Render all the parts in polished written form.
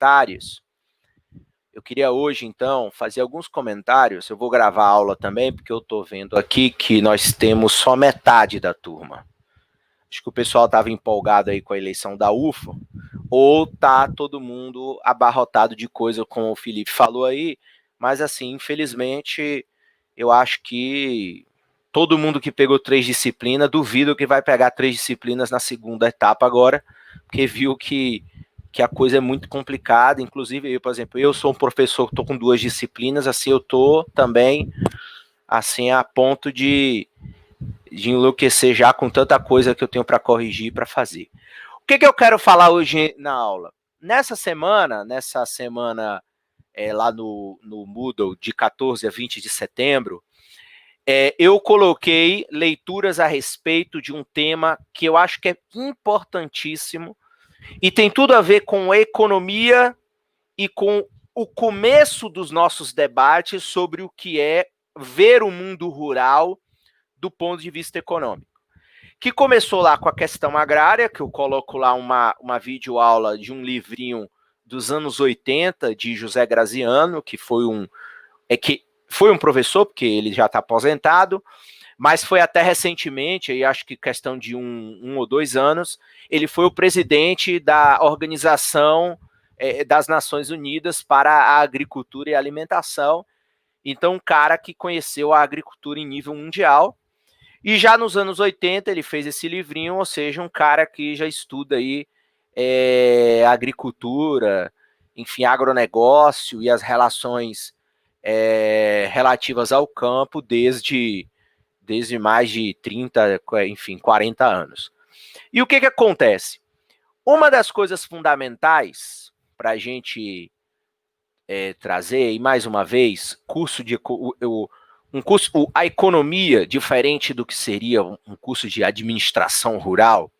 comentários. Eu queria hoje, então, fazer alguns comentários. Eu vou gravar a aula também, porque eu estou vendo aqui que nós temos só metade da turma. Acho que o pessoal estava empolgado aí com a eleição da UFO, ou tá todo mundo abarrotado de coisa, como o Felipe falou aí, mas assim, infelizmente, eu acho que todo mundo que pegou 3 disciplinas, duvido que vai pegar 3 disciplinas na segunda etapa agora, porque viu que a coisa é muito complicada. Inclusive, eu, por exemplo, eu sou um professor que estou com 2 disciplinas, assim, eu estou também, assim, a ponto de enlouquecer já com tanta coisa que eu tenho para corrigir e para fazer. O que eu quero falar hoje na aula? Nessa semana lá no Moodle, de 14 a 20 de setembro, eu coloquei leituras a respeito de um tema que eu acho que é importantíssimo e tem tudo a ver com a economia e com o começo dos nossos debates sobre o que é ver o mundo rural do ponto de vista econômico. Que começou lá com a questão agrária, que eu coloco lá uma videoaula de um livrinho dos anos 80, de José Graziano, que foi um professor, porque ele já está aposentado, mas foi até recentemente, aí acho que questão de um ou 2 anos, ele foi o presidente da Organização das Nações Unidas para a Agricultura e Alimentação. Então, um cara que conheceu a agricultura em nível mundial. E já nos anos 80 ele fez esse livrinho, ou seja, um cara que já estuda aí agricultura, enfim, agronegócio e as relações relativas ao campo desde mais de 30, enfim, 40 anos. E o que acontece? Uma das coisas fundamentais para a gente trazer, e mais uma vez, a economia, diferente do que seria um curso de administração rural,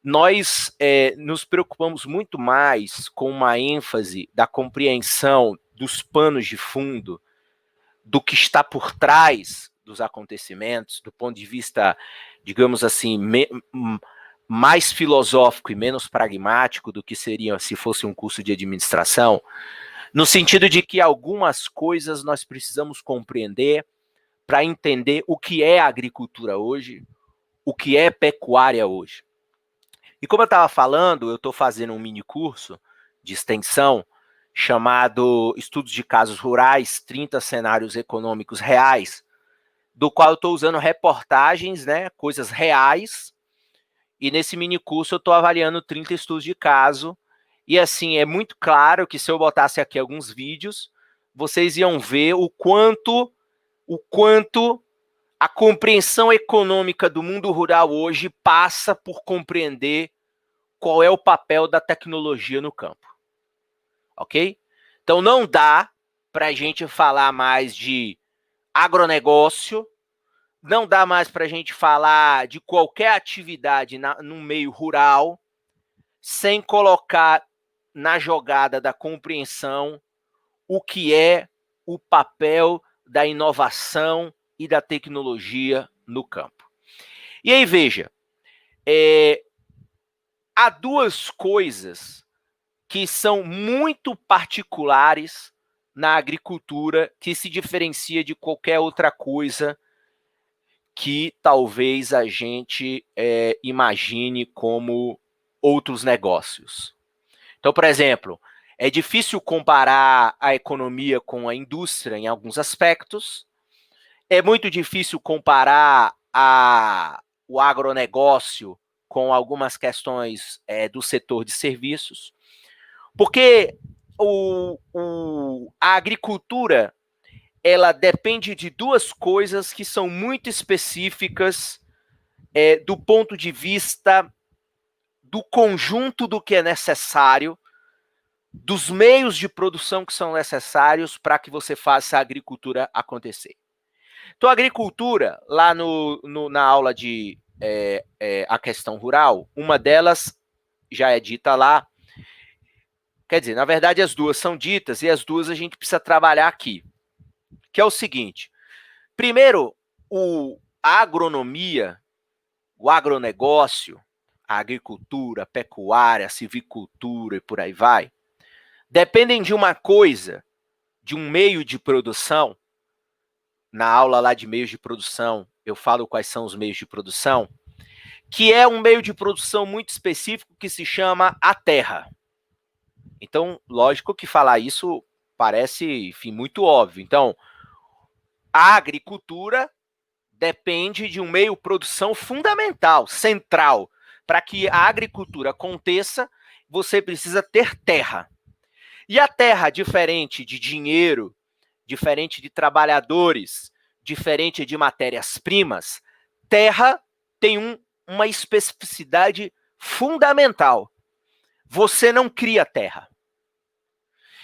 nós nos preocupamos muito mais com uma ênfase da compreensão dos panos de fundo, do que está por trás dos acontecimentos, do ponto de vista, digamos assim, mais filosófico e menos pragmático do que seria se fosse um curso de administração, no sentido de que algumas coisas nós precisamos compreender para entender o que é agricultura hoje, o que é pecuária hoje. E como eu estava falando, eu estou fazendo um mini curso de extensão chamado Estudos de Casos Rurais, 30 Cenários Econômicos Reais, do qual eu estou usando reportagens, né, coisas reais, e nesse mini curso eu estou avaliando 30 estudos de caso, e assim, é muito claro que se eu botasse aqui alguns vídeos, vocês iam ver o quanto a compreensão econômica do mundo rural hoje passa por compreender qual é o papel da tecnologia no campo. Ok? Então não dá para a gente falar mais de agronegócio, não dá mais para a gente falar de qualquer atividade no meio rural sem colocar na jogada da compreensão o que é o papel da inovação e da tecnologia no campo. E aí, veja, há 2 coisas que são muito particulares na agricultura, que se diferencia de qualquer outra coisa que talvez a gente imagine como outros negócios. Então, por exemplo, é difícil comparar a economia com a indústria em alguns aspectos, é muito difícil comparar o agronegócio com algumas questões do setor de serviços, porque a agricultura ela depende de 2 coisas que são muito específicas do ponto de vista do conjunto do que é necessário, dos meios de produção que são necessários para que você faça a agricultura acontecer. Então, a agricultura, lá na aula de a questão rural, uma delas já é dita lá. Quer dizer, na verdade, as 2 são ditas e as 2 a gente precisa trabalhar aqui. Que é o seguinte: primeiro, a agronomia, o agronegócio, a agricultura, a pecuária, a silvicultura e por aí vai, dependem de uma coisa, de um meio de produção. Na aula lá de meios de produção, eu falo quais são os meios de produção, que é um meio de produção muito específico que se chama a terra. Então, lógico que falar isso parece, enfim, muito óbvio. Então, a agricultura depende de um meio de produção fundamental, central. Para que a agricultura aconteça, você precisa ter terra. E a terra, diferente de dinheiro, diferente de trabalhadores, diferente de matérias-primas, terra tem uma especificidade fundamental. Você não cria terra.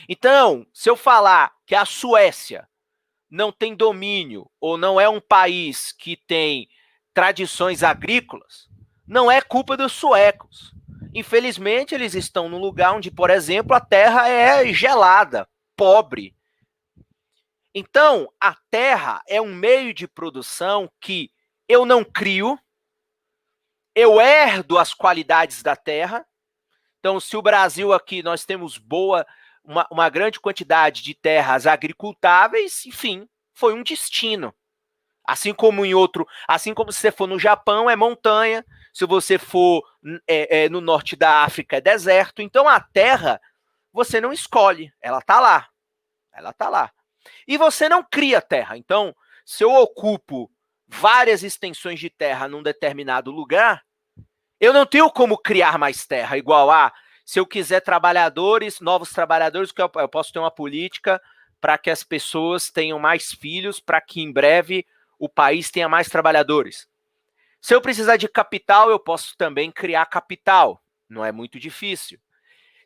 Então, se eu falar que a Suécia não tem domínio ou não é um país que tem tradições agrícolas, não é culpa dos suecos. Infelizmente, eles estão num lugar onde, por exemplo, a terra é gelada, pobre. Então, a terra é um meio de produção que eu não crio, eu herdo as qualidades da terra. Então, se o Brasil aqui, nós temos uma grande quantidade de terras agricultáveis, enfim, foi um destino. Assim como assim como se você for no Japão, é montanha, se você for no norte da África, é deserto. Então, a terra, você não escolhe, ela está lá. Ela está lá. E você não cria terra. Então, se eu ocupo várias extensões de terra num determinado lugar, eu não tenho como criar mais terra, igual se eu quiser novos trabalhadores, que eu posso ter uma política para que as pessoas tenham mais filhos, para que em breve o país tenha mais trabalhadores. Se eu precisar de capital, eu posso também criar capital. Não é muito difícil.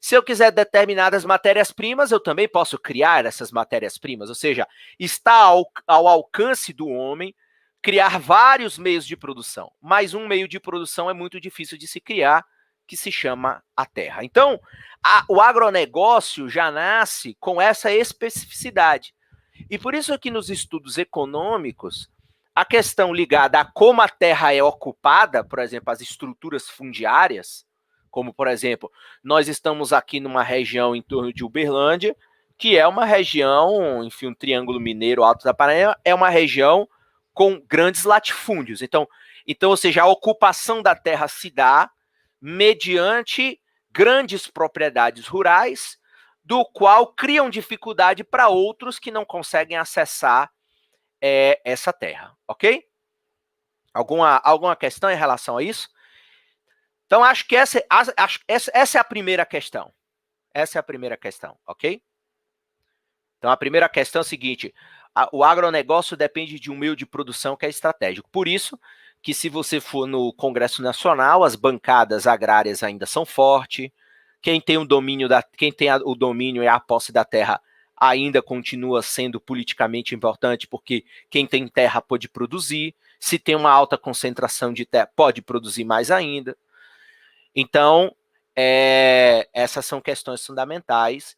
Se eu quiser determinadas matérias-primas, eu também posso criar essas matérias-primas. Ou seja, está ao alcance do homem criar vários meios de produção. Mas um meio de produção é muito difícil de se criar, que se chama a terra. Então, o agronegócio já nasce com essa especificidade. E por isso que nos estudos econômicos, a questão ligada a como a terra é ocupada, por exemplo, as estruturas fundiárias, como, por exemplo, nós estamos aqui numa região em torno de Uberlândia, que é uma região, enfim, um triângulo mineiro Alto da Paraíba, é uma região com grandes latifúndios. Então, ou seja, a ocupação da terra se dá mediante grandes propriedades rurais, do qual criam dificuldade para outros que não conseguem acessar essa terra, ok? Alguma questão em relação a isso? Então, acho que essa é a primeira questão. Essa é a primeira questão, ok? Então, a primeira questão é a seguinte: o agronegócio depende de um meio de produção que é estratégico. Por isso que, se você for no Congresso Nacional, as bancadas agrárias ainda são fortes. Quem tem o domínio e a posse da terra ainda continua sendo politicamente importante, porque quem tem terra pode produzir. Se tem uma alta concentração de terra, pode produzir mais ainda. Então, essas são questões fundamentais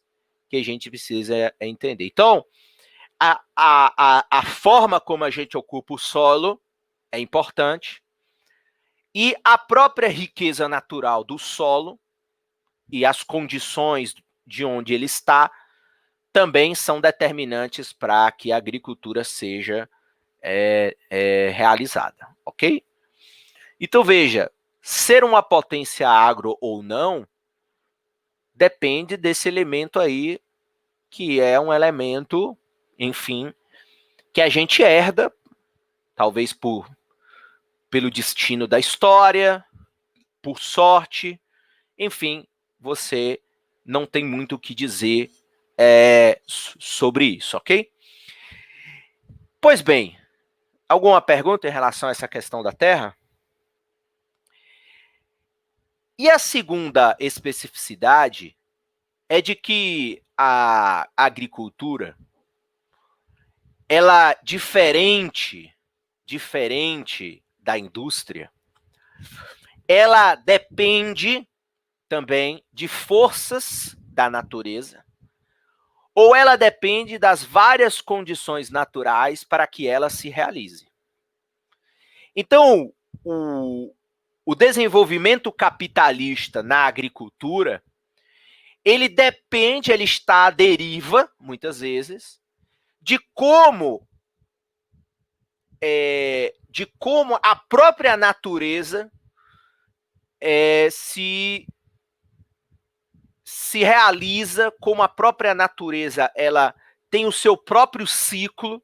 que a gente precisa entender. Então, a forma como a gente ocupa o solo é importante, e a própria riqueza natural do solo e as condições de onde ele está também são determinantes para que a agricultura seja realizada, ok? Então, veja, ser uma potência agro ou não depende desse elemento aí, que é um elemento, enfim, que a gente herda, talvez pelo destino da história, por sorte, enfim, você não tem muito o que dizer sobre isso, ok? Pois bem, alguma pergunta em relação a essa questão da terra? E a segunda especificidade é de que a agricultura, ela, diferente da indústria, ela depende também de forças da natureza, ou ela depende das várias condições naturais para que ela se realize. Então, o desenvolvimento capitalista na agricultura, ele depende, ele está à deriva, muitas vezes, de como a própria natureza se realiza, como a própria natureza ela tem o seu próprio ciclo,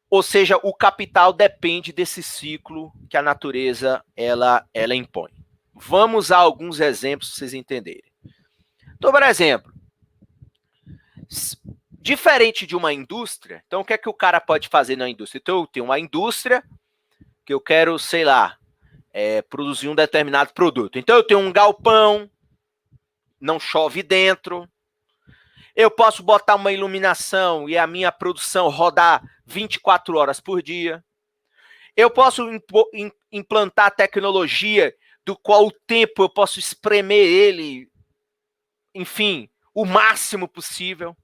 ou seja, o capital depende desse ciclo que a natureza ela impõe. Vamos a alguns exemplos para vocês entenderem. Então, por exemplo, diferente de uma indústria, então o que é que o cara pode fazer na indústria? Então, eu tenho uma indústria que eu quero, sei lá, produzir um determinado produto. Então, eu tenho um galpão, não chove dentro, eu posso botar uma iluminação e a minha produção rodar 24 horas por dia. Eu posso implantar tecnologia do qual o tempo eu posso espremer ele, enfim, o máximo possível.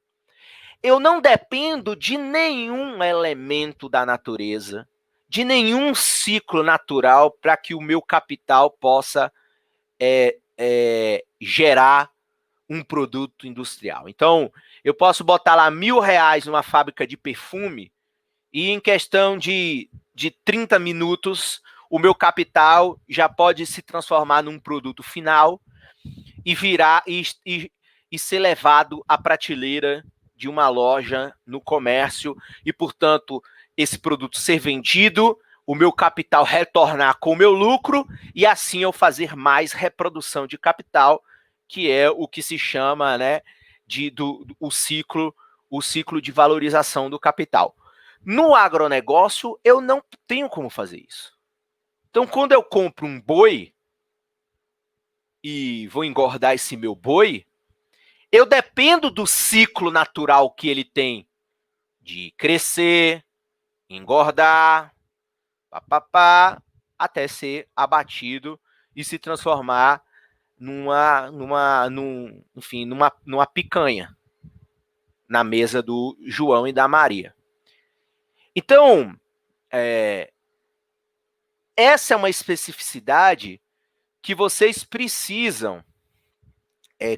Eu não dependo de nenhum elemento da natureza, de nenhum ciclo natural para que o meu capital possa gerar um produto industrial. Então, eu posso botar lá R$1.000 numa fábrica de perfume e em questão de 30 minutos, o meu capital já pode se transformar num produto final e virar e ser levado à prateleira de uma loja no comércio e, portanto, esse produto ser vendido, o meu capital retornar com o meu lucro e assim eu fazer mais reprodução de capital, que é o que se chama, né, o ciclo de valorização do capital. No agronegócio, eu não tenho como fazer isso. Então, quando eu compro um boi e vou engordar esse meu boi, eu dependo do ciclo natural que ele tem de crescer, engordar, papapá, até ser abatido e se transformar numa picanha na mesa do João e da Maria. Então, essa é uma especificidade que vocês precisam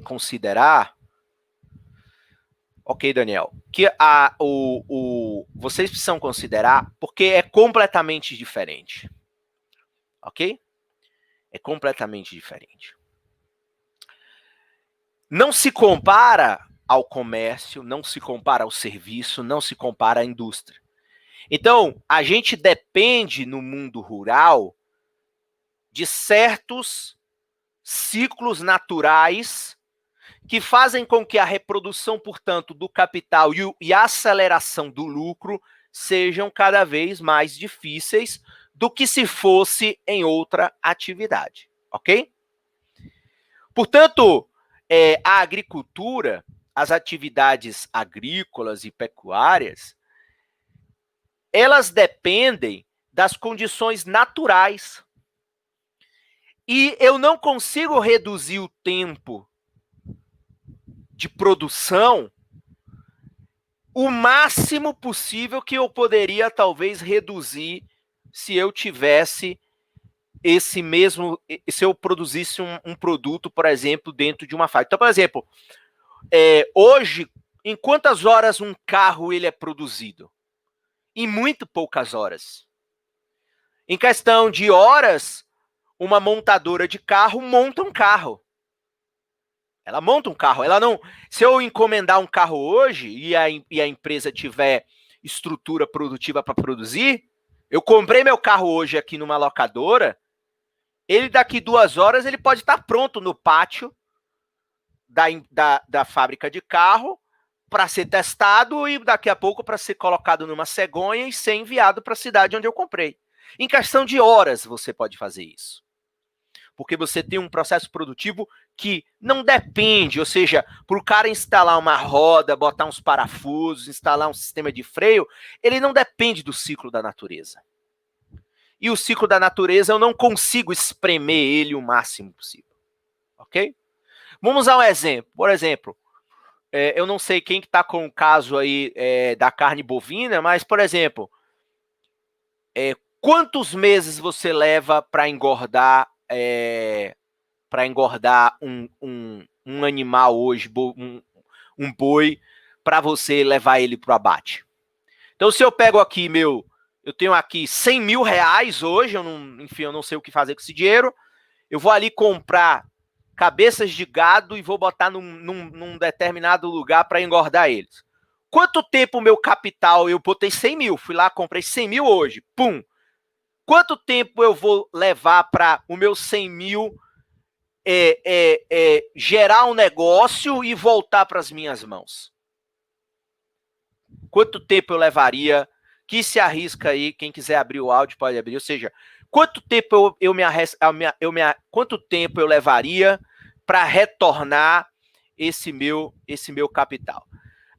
considerar. Ok, Daniel, que vocês precisam considerar porque é completamente diferente. Ok? É completamente diferente. Não se compara ao comércio, não se compara ao serviço, não se compara à indústria. Então, a gente depende no mundo rural de certos ciclos naturais que fazem com que a reprodução, portanto, do capital e a aceleração do lucro sejam cada vez mais difíceis do que se fosse em outra atividade, ok? Portanto, a agricultura, as atividades agrícolas e pecuárias, elas dependem das condições naturais. E eu não consigo reduzir o tempo de produção o máximo possível que eu poderia talvez reduzir se eu tivesse se eu produzisse um produto, por exemplo, dentro de uma fábrica. Então, por exemplo, hoje, em quantas horas um carro ele é produzido? Em muito poucas horas. Em questão de horas, uma montadora de carro monta um carro. Ela monta um carro. Ela não. Se eu encomendar um carro hoje e a empresa tiver estrutura produtiva para produzir, eu comprei meu carro hoje aqui numa locadora, ele daqui 2 horas ele pode estar pronto no pátio da fábrica de carro para ser testado e daqui a pouco para ser colocado numa cegonha e ser enviado para a cidade onde eu comprei. Em questão de horas você pode fazer isso. Porque você tem um processo produtivo que não depende, ou seja, para o cara instalar uma roda, botar uns parafusos, instalar um sistema de freio, ele não depende do ciclo da natureza. E o ciclo da natureza eu não consigo espremer ele o máximo possível. Ok? Vamos a um exemplo. Por exemplo, eu não sei quem está com o caso aí da carne bovina, mas, por exemplo, quantos meses você leva para engordar um animal hoje, um boi, para você levar ele para o abate? Então, se eu pego aqui eu tenho aqui 100 mil reais hoje, eu não sei o que fazer com esse dinheiro, eu vou ali comprar cabeças de gado e vou botar num determinado lugar para engordar eles. Quanto tempo o meu capital, eu botei 100 mil, fui lá, comprei 100 mil hoje, pum. Quanto tempo eu vou levar para o meu 100 mil gerar um negócio e voltar para as minhas mãos? Quanto tempo eu levaria? Que se arrisca aí, quem quiser abrir o áudio pode abrir, ou seja, quanto tempo quanto tempo eu levaria para retornar esse meu capital?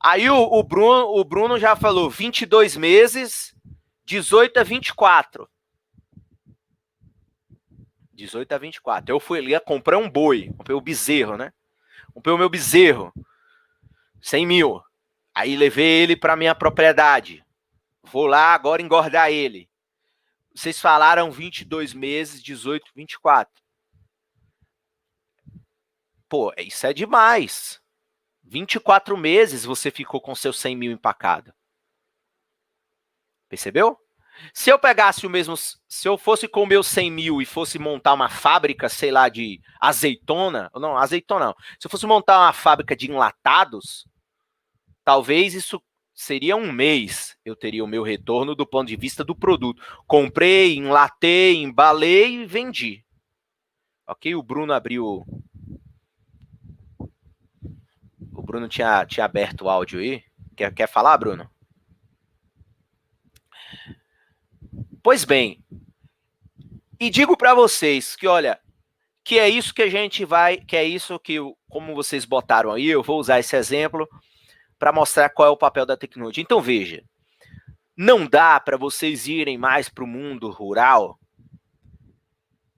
Aí o Bruno já falou 22 meses, 18 a 24. 18 a 24. Eu fui ali, comprei um boi, comprei o bezerro, né? Comprei o meu bezerro, 100 mil. Aí levei ele para minha propriedade. Vou lá agora engordar ele. Vocês falaram 22 meses, 18, 24. Pô, isso é demais. 24 meses você ficou com seus 100 mil empacado. Percebeu? Se eu pegasse o mesmo, se eu fosse com o meu 100 mil e fosse montar uma fábrica, sei lá, de azeitona, não, azeitona não. Se eu fosse montar uma fábrica de enlatados, talvez isso seria um mês, eu teria o meu retorno do ponto de vista do produto. Comprei, enlatei, embalei e vendi. Ok? O Bruno abriu. O Bruno tinha aberto o áudio aí. Quer falar, Bruno? Pois bem, e digo para vocês que, olha, que é isso que a gente vai, que é isso que, como vocês botaram aí, eu vou usar esse exemplo para mostrar qual é o papel da tecnologia. Então, veja, não dá para vocês irem mais para o mundo rural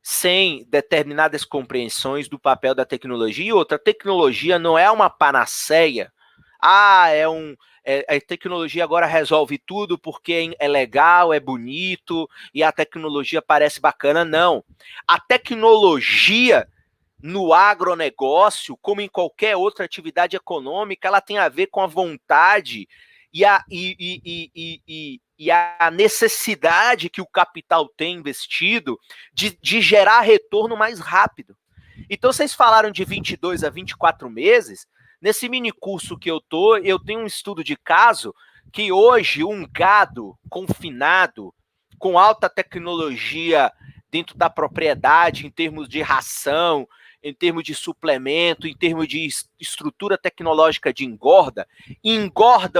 sem determinadas compreensões do papel da tecnologia. E outra, a tecnologia não é uma panaceia. A tecnologia agora resolve tudo porque é legal, é bonito e a tecnologia parece bacana. Não. A tecnologia no agronegócio, como em qualquer outra atividade econômica, ela tem a ver com a vontade e a necessidade que o capital tem investido de gerar retorno mais rápido. Então, vocês falaram de 22 a 24 meses. Nesse mini curso que eu tenho um estudo de caso que hoje um gado confinado com alta tecnologia dentro da propriedade, em termos de ração, em termos de suplemento, em termos de estrutura tecnológica de engorda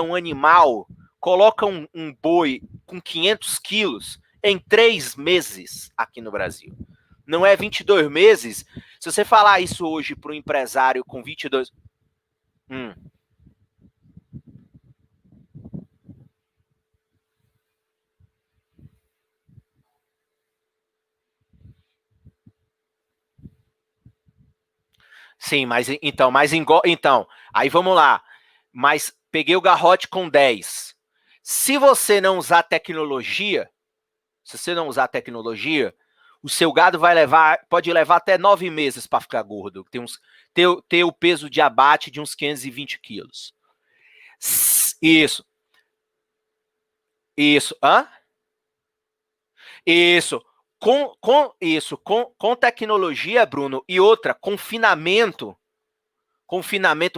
um animal, coloca um boi com 500 quilos em 3 meses aqui no Brasil. Não é 22 meses. Se você falar isso hoje para um empresário com 22... Sim, então, aí vamos lá. Mas peguei o garrote com 10. Se você não usar tecnologia, o seu gado pode levar até 9 meses para ficar gordo. Ter o peso de abate de uns 520 quilos. Isso. Hã? Isso. Com tecnologia, Bruno, e outra, confinamento,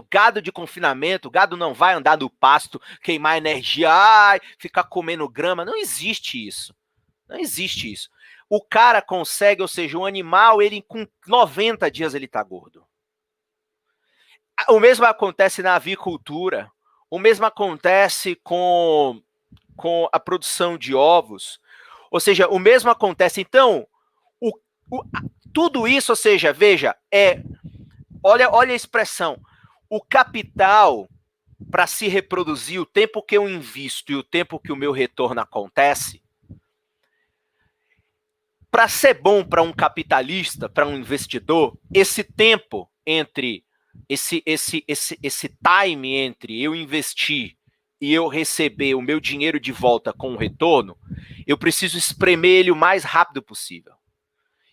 gado não vai andar no pasto, queimar energia, ficar comendo grama, não existe isso. O cara consegue, ou seja, um animal, ele com 90 dias ele tá gordo. O mesmo acontece na avicultura, o mesmo acontece com a produção de ovos, ou seja, o mesmo acontece. Então, tudo isso, ou seja, veja, olha a expressão, o capital para se reproduzir, o tempo que eu invisto e o tempo que o meu retorno acontece, para ser bom para um capitalista, para um investidor, esse tempo entre esse time entre eu investir e eu receber o meu dinheiro de volta com o retorno, eu preciso espremer ele o mais rápido possível.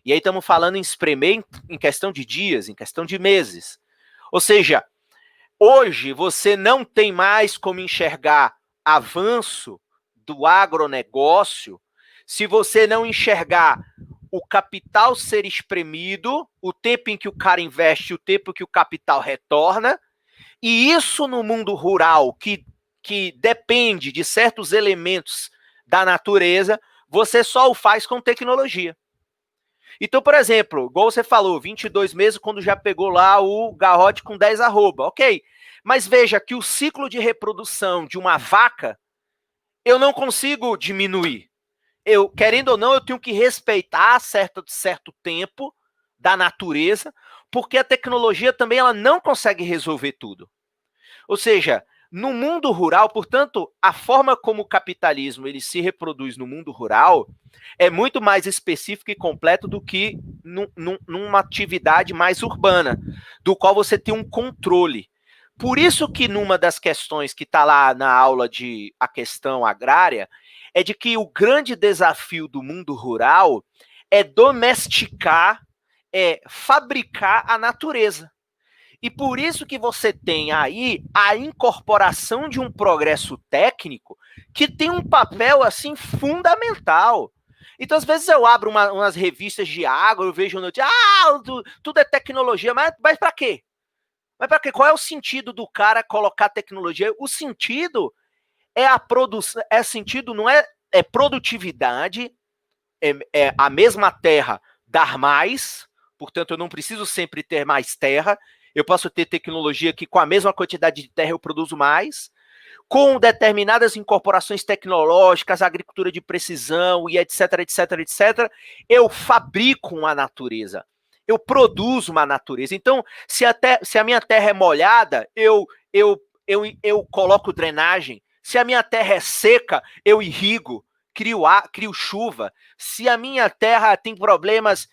E aí estamos falando em espremer em questão de dias, em questão de meses. Ou seja, hoje você não tem mais como enxergar avanço do agronegócio se você não enxergar o capital ser espremido, o tempo em que o cara investe, o tempo que o capital retorna, e isso no mundo rural, que depende de certos elementos da natureza, você só o faz com tecnologia. Então, por exemplo, igual você falou, 22 meses quando já pegou lá o garrote com 10 arroba, ok. Mas veja que o ciclo de reprodução de uma vaca, eu não consigo diminuir. Eu, querendo ou não, eu tenho que respeitar certo tempo da natureza, porque a tecnologia também ela não consegue resolver tudo. Ou seja, no mundo rural, portanto, a forma como o capitalismo ele se reproduz no mundo rural é muito mais específico e completo do que numa atividade mais urbana, do qual você tem um controle. Por isso que numa das questões que está lá na aula de a questão agrária, é de que o grande desafio do mundo rural é domesticar, é fabricar a natureza. E por isso que você tem aí a incorporação de um progresso técnico que tem um papel assim fundamental. Então, às vezes eu abro umas revistas de água, eu vejo notícia, tudo é tecnologia, mas para quê? Mas para quê? Qual é o sentido do cara colocar tecnologia? O sentido é a produção, sentido não é produtividade, é a mesma terra dar mais, portanto eu não preciso sempre ter mais terra, eu posso ter tecnologia que com a mesma quantidade de terra eu produzo mais, com determinadas incorporações tecnológicas, agricultura de precisão e etc, etc, etc, eu fabrico uma natureza, eu produzo uma natureza. Então, se a minha terra é molhada, eu coloco drenagem. Se a minha terra é seca, eu irrigo, crio chuva. Se a minha terra tem problemas,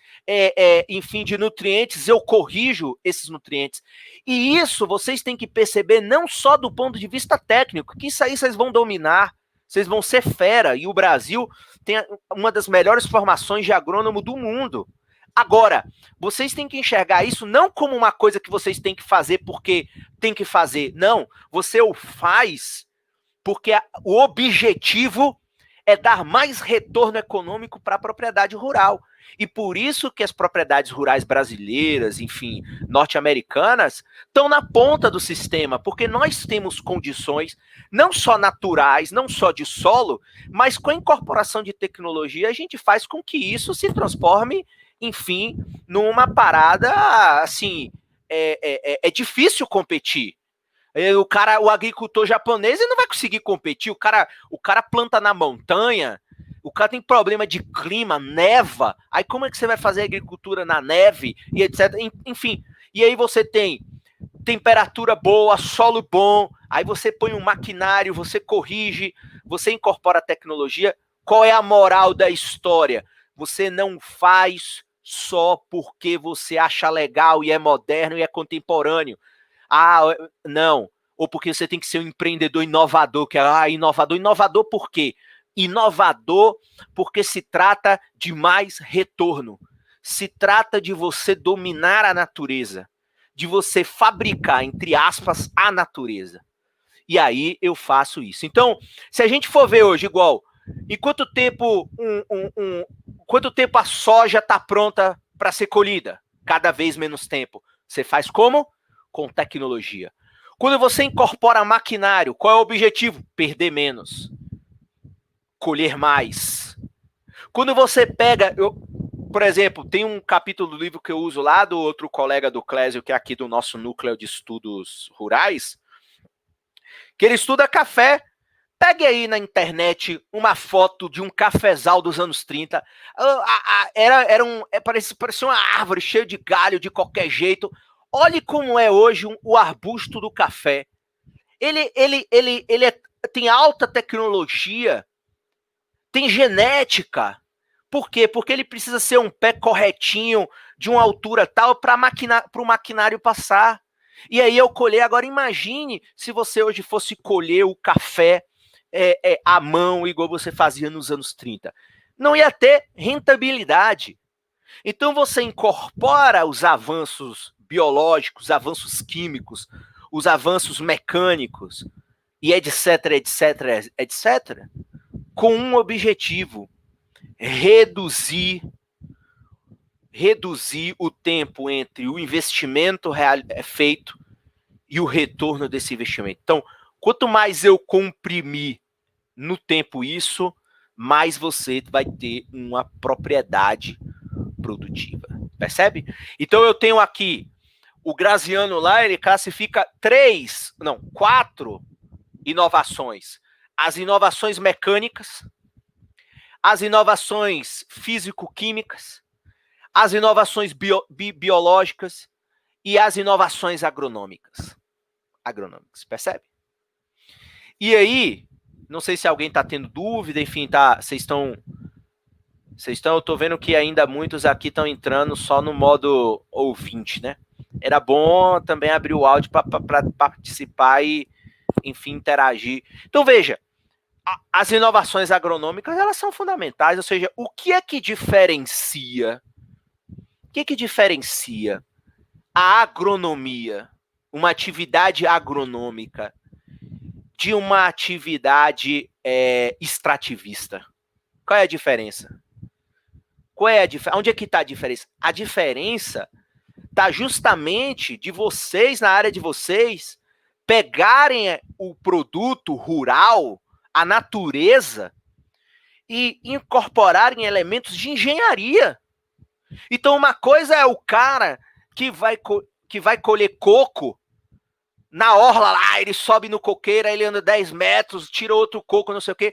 enfim, de nutrientes, eu corrijo esses nutrientes. E isso vocês têm que perceber não só do ponto de vista técnico, que isso aí vocês vão dominar, vocês vão ser fera. E o Brasil tem uma das melhores formações de agrônomo do mundo. Agora, vocês têm que enxergar isso não como uma coisa que vocês têm que fazer porque tem que fazer. Não, você o faz porque o objetivo é dar mais retorno econômico para a propriedade rural. E por isso que as propriedades rurais brasileiras, enfim, norte-americanas, estão na ponta do sistema, porque nós temos condições não só naturais, não só de solo, mas com a incorporação de tecnologia, a gente faz com que isso se transforme, enfim, numa parada, assim, é difícil competir. O agricultor japonês ele não vai conseguir competir. O cara planta na montanha, o cara tem problema de clima, neva. Aí como é que você vai fazer agricultura na neve e etc. Enfim, e aí você tem temperatura boa, solo bom, aí você põe um maquinário, você corrige, você incorpora tecnologia. Qual é a moral da história? Você não faz só porque você acha legal e é moderno e é contemporâneo. Não. Ou porque você tem que ser um empreendedor inovador, que é inovador. Inovador por quê? Inovador porque se trata de mais retorno. Se trata de você dominar a natureza, de você fabricar, entre aspas, a natureza. E aí eu faço isso. Então, se a gente for ver hoje, igual, em quanto tempo quanto tempo a soja está pronta para ser colhida? Cada vez menos tempo. Você faz como? Com tecnologia. Quando você incorpora maquinário, qual é o objetivo? Perder menos. Colher mais. Quando você pega... por exemplo, tem um capítulo do livro que eu uso lá do outro colega do Clésio, que é aqui do nosso núcleo de estudos rurais, que ele estuda café. Pegue aí na internet uma foto de um cafezal dos anos 30. Parecia uma árvore cheia de galho de qualquer jeito. Olhe como é hoje o arbusto do café. Ele tem alta tecnologia, tem genética. Por quê? Porque ele precisa ser um pé corretinho, de uma altura tal, para o maquinário passar. E aí eu colher. Agora imagine se você hoje fosse colher o café à mão, igual você fazia nos anos 30. Não ia ter rentabilidade. Então você incorpora os avanços biológicos, os avanços químicos, os avanços mecânicos, e etc, etc, etc, com um objetivo: reduzir o tempo entre o investimento feito e o retorno desse investimento. Então, quanto mais eu comprimir no tempo isso, mais você vai ter uma propriedade produtiva. Percebe? Então eu tenho aqui o Graziano lá, ele classifica 4 inovações. As inovações mecânicas, as inovações físico-químicas, as inovações biológicas e as inovações agronômicas. Percebe? E aí, não sei se alguém está tendo dúvida, enfim, vocês estão, eu estou vendo que ainda muitos aqui estão entrando só no modo ouvinte, né? Era bom também abrir o áudio para participar e, enfim, interagir. Então, veja, as inovações agronômicas, elas são fundamentais, ou seja, o que é que diferencia? O que é que diferencia a agronomia, uma atividade agronômica, de uma atividade extrativista? Qual é a diferença? Onde é que está a diferença? A diferença está justamente de vocês, na área de vocês, pegarem o produto rural, a natureza, e incorporarem elementos de engenharia. Então, uma coisa é o cara que vai colher coco na orla lá, ele sobe no coqueiro, ele anda 10 metros, tira outro coco, não sei o quê.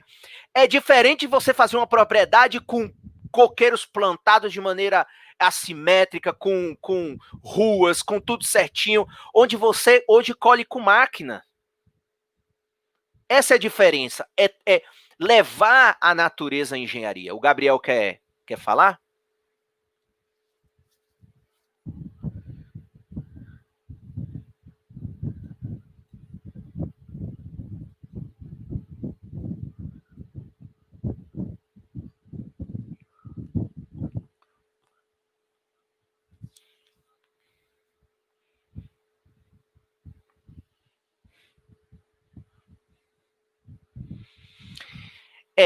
É diferente de você fazer uma propriedade com coqueiros plantados de maneira assimétrica, com ruas, com tudo certinho, onde você hoje colhe com máquina. Essa é a diferença, é levar a natureza à engenharia. O Gabriel quer falar?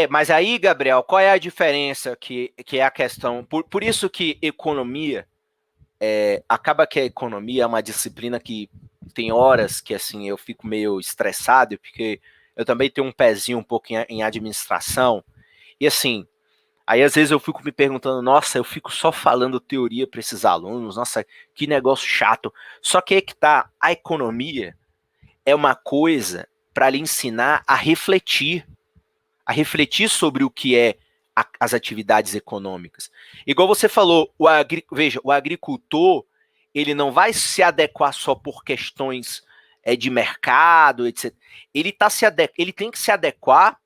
Mas aí, Gabriel, qual é a diferença que é a questão? Por isso que economia, acaba que a economia é uma disciplina que tem horas que assim eu fico meio estressado, porque eu também tenho um pezinho um pouco em administração, e assim, aí às vezes eu fico me perguntando, nossa, eu fico só falando teoria para esses alunos, nossa, que negócio chato. Só que é que tá, a economia é uma coisa para lhe ensinar a refletir sobre o que é as atividades econômicas. Igual você falou, veja, o agricultor, ele não vai se adequar só por questões de mercado, etc. Ele tem que se adequar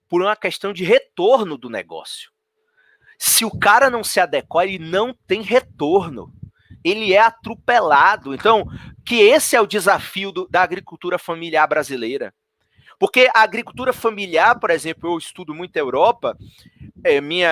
por uma questão de retorno do negócio. Se o cara não se adequar, ele não tem retorno. Ele é atropelado. Então, que esse é o desafio da agricultura familiar brasileira. Porque a agricultura familiar, por exemplo, eu estudo muito a Europa,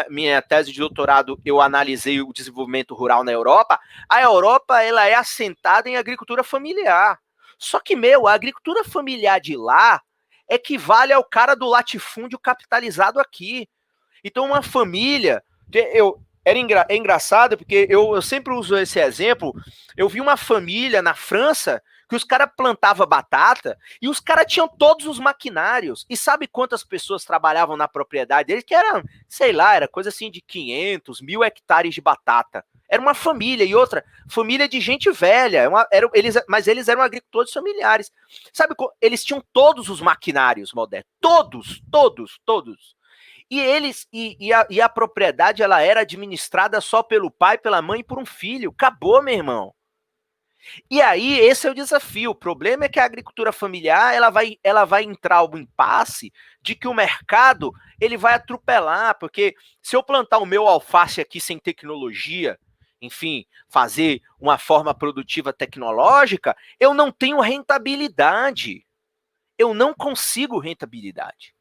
minha tese de doutorado, eu analisei o desenvolvimento rural na Europa. A Europa, ela é assentada em agricultura familiar. Só que, a agricultura familiar de lá equivale ao cara do latifúndio capitalizado aqui. Então, uma família... É engraçado, porque eu sempre uso esse exemplo. Eu vi uma família na França que os caras plantavam batata e os caras tinham todos os maquinários. E sabe quantas pessoas trabalhavam na propriedade deles? Que era, sei lá, era coisa assim de 500, 1.000 hectares de batata. Era uma família, e outra, família de gente velha. Mas eles eram agricultores familiares. Sabe, eles tinham todos os maquinários modernos. Todos. E a propriedade, ela era administrada só pelo pai, pela mãe e por um filho. Acabou, meu irmão. E aí, esse é o desafio. O problema é que a agricultura familiar, ela vai entrar um impasse de que o mercado, ele vai atropelar, porque se eu plantar o meu alface aqui sem tecnologia, enfim, fazer uma forma produtiva tecnológica, eu não tenho rentabilidade. Eu não consigo rentabilidade.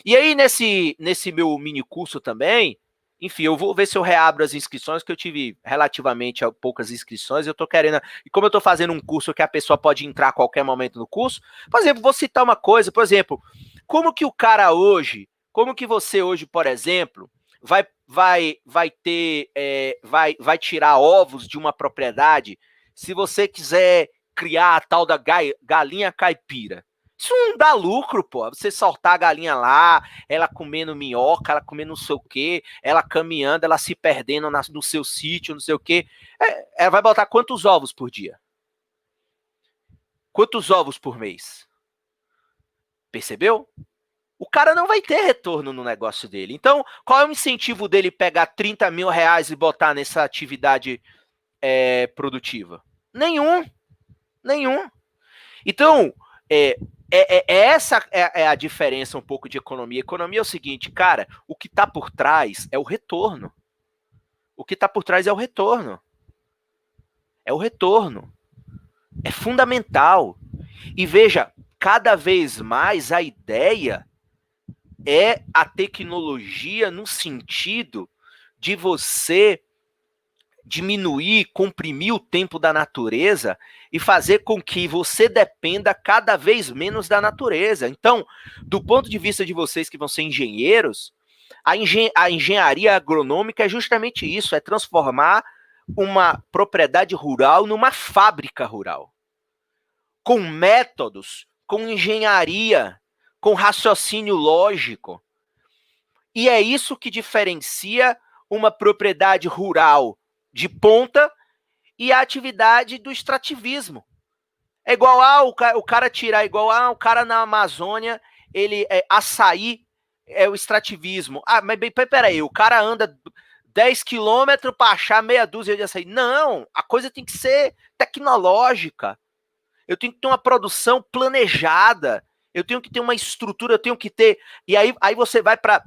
E aí, nesse meu mini curso também, Enfim, eu vou ver se eu reabro as inscrições, que eu tive relativamente poucas inscrições. Eu tô querendo. E como eu tô fazendo um curso que a pessoa pode entrar a qualquer momento no curso, por exemplo, vou citar uma coisa, por exemplo, como que o cara hoje, como que você hoje, por exemplo, vai tirar ovos de uma propriedade se você quiser criar a tal da galinha caipira? Isso não dá lucro, pô. Você soltar a galinha lá, ela comendo minhoca, ela comendo não sei o quê, ela caminhando, ela se perdendo no seu sítio, não sei o quê. Ela vai botar quantos ovos por dia? Quantos ovos por mês? Percebeu? O cara não vai ter retorno no negócio dele. Então, qual é o incentivo dele pegar 30 mil reais e botar nessa atividade produtiva? Nenhum. Nenhum. Então, essa é a diferença um pouco de economia. Economia é o seguinte, cara, o que está por trás é o retorno. O que está por trás é o retorno. É o retorno. É fundamental. E veja, cada vez mais a ideia é a tecnologia no sentido de você diminuir, comprimir o tempo da natureza e fazer com que você dependa cada vez menos da natureza. Então, do ponto de vista de vocês que vão ser engenheiros, a engenharia agronômica é justamente isso, é transformar uma propriedade rural numa fábrica rural. Com métodos, com engenharia, com raciocínio lógico. E é isso que diferencia uma propriedade rural de ponta e a atividade do extrativismo. É igual o cara tirar, igual o cara na Amazônia, ele açaí é o extrativismo. Ah, mas peraí, o cara anda 10 quilômetros para achar meia dúzia de açaí. Não, a coisa tem que ser tecnológica. Eu tenho que ter uma produção planejada. Eu tenho que ter uma estrutura, eu tenho que ter... E aí você vai para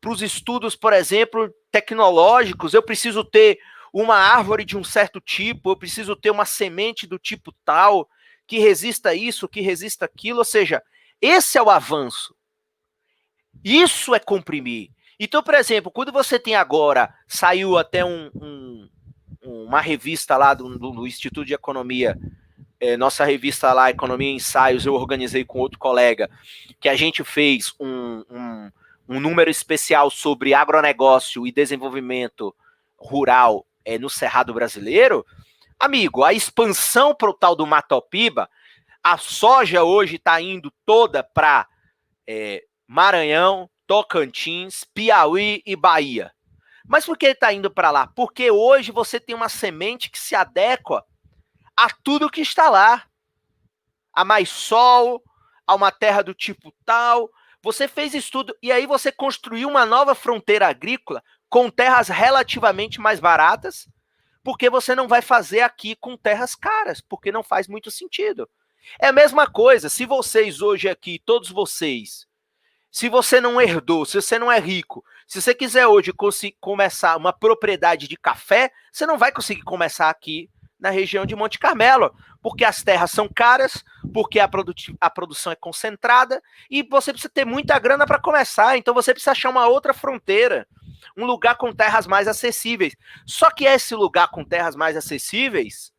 os estudos, por exemplo, tecnológicos. Eu preciso ter uma árvore de um certo tipo, eu preciso ter uma semente do tipo tal, que resista isso, que resista aquilo. Ou seja, esse é o avanço. Isso é comprimir. Então, por exemplo, quando você tem agora, saiu até uma revista lá do Instituto de Economia, nossa revista lá, Economia e Ensaios, eu organizei com outro colega, que a gente fez um número especial sobre agronegócio e desenvolvimento rural no Cerrado Brasileiro. Amigo, a expansão para o tal do Matopiba, a soja hoje está indo toda para Maranhão, Tocantins, Piauí e Bahia. Mas por que ele está indo para lá? Porque hoje você tem uma semente que se adequa a tudo que está lá. A mais sol, a uma terra do tipo tal. Você fez estudo e aí você construiu uma nova fronteira agrícola com terras relativamente mais baratas, porque você não vai fazer aqui com terras caras, porque não faz muito sentido. É a mesma coisa, se vocês hoje aqui, todos vocês, se você não herdou, se você não é rico, se você quiser hoje começar uma propriedade de café, você não vai conseguir começar aqui na região de Monte Carmelo, porque as terras são caras, porque a produção é concentrada e você precisa ter muita grana para começar, então você precisa achar uma outra fronteira, um lugar com terras mais acessíveis. Só que esse lugar com terras mais acessíveis,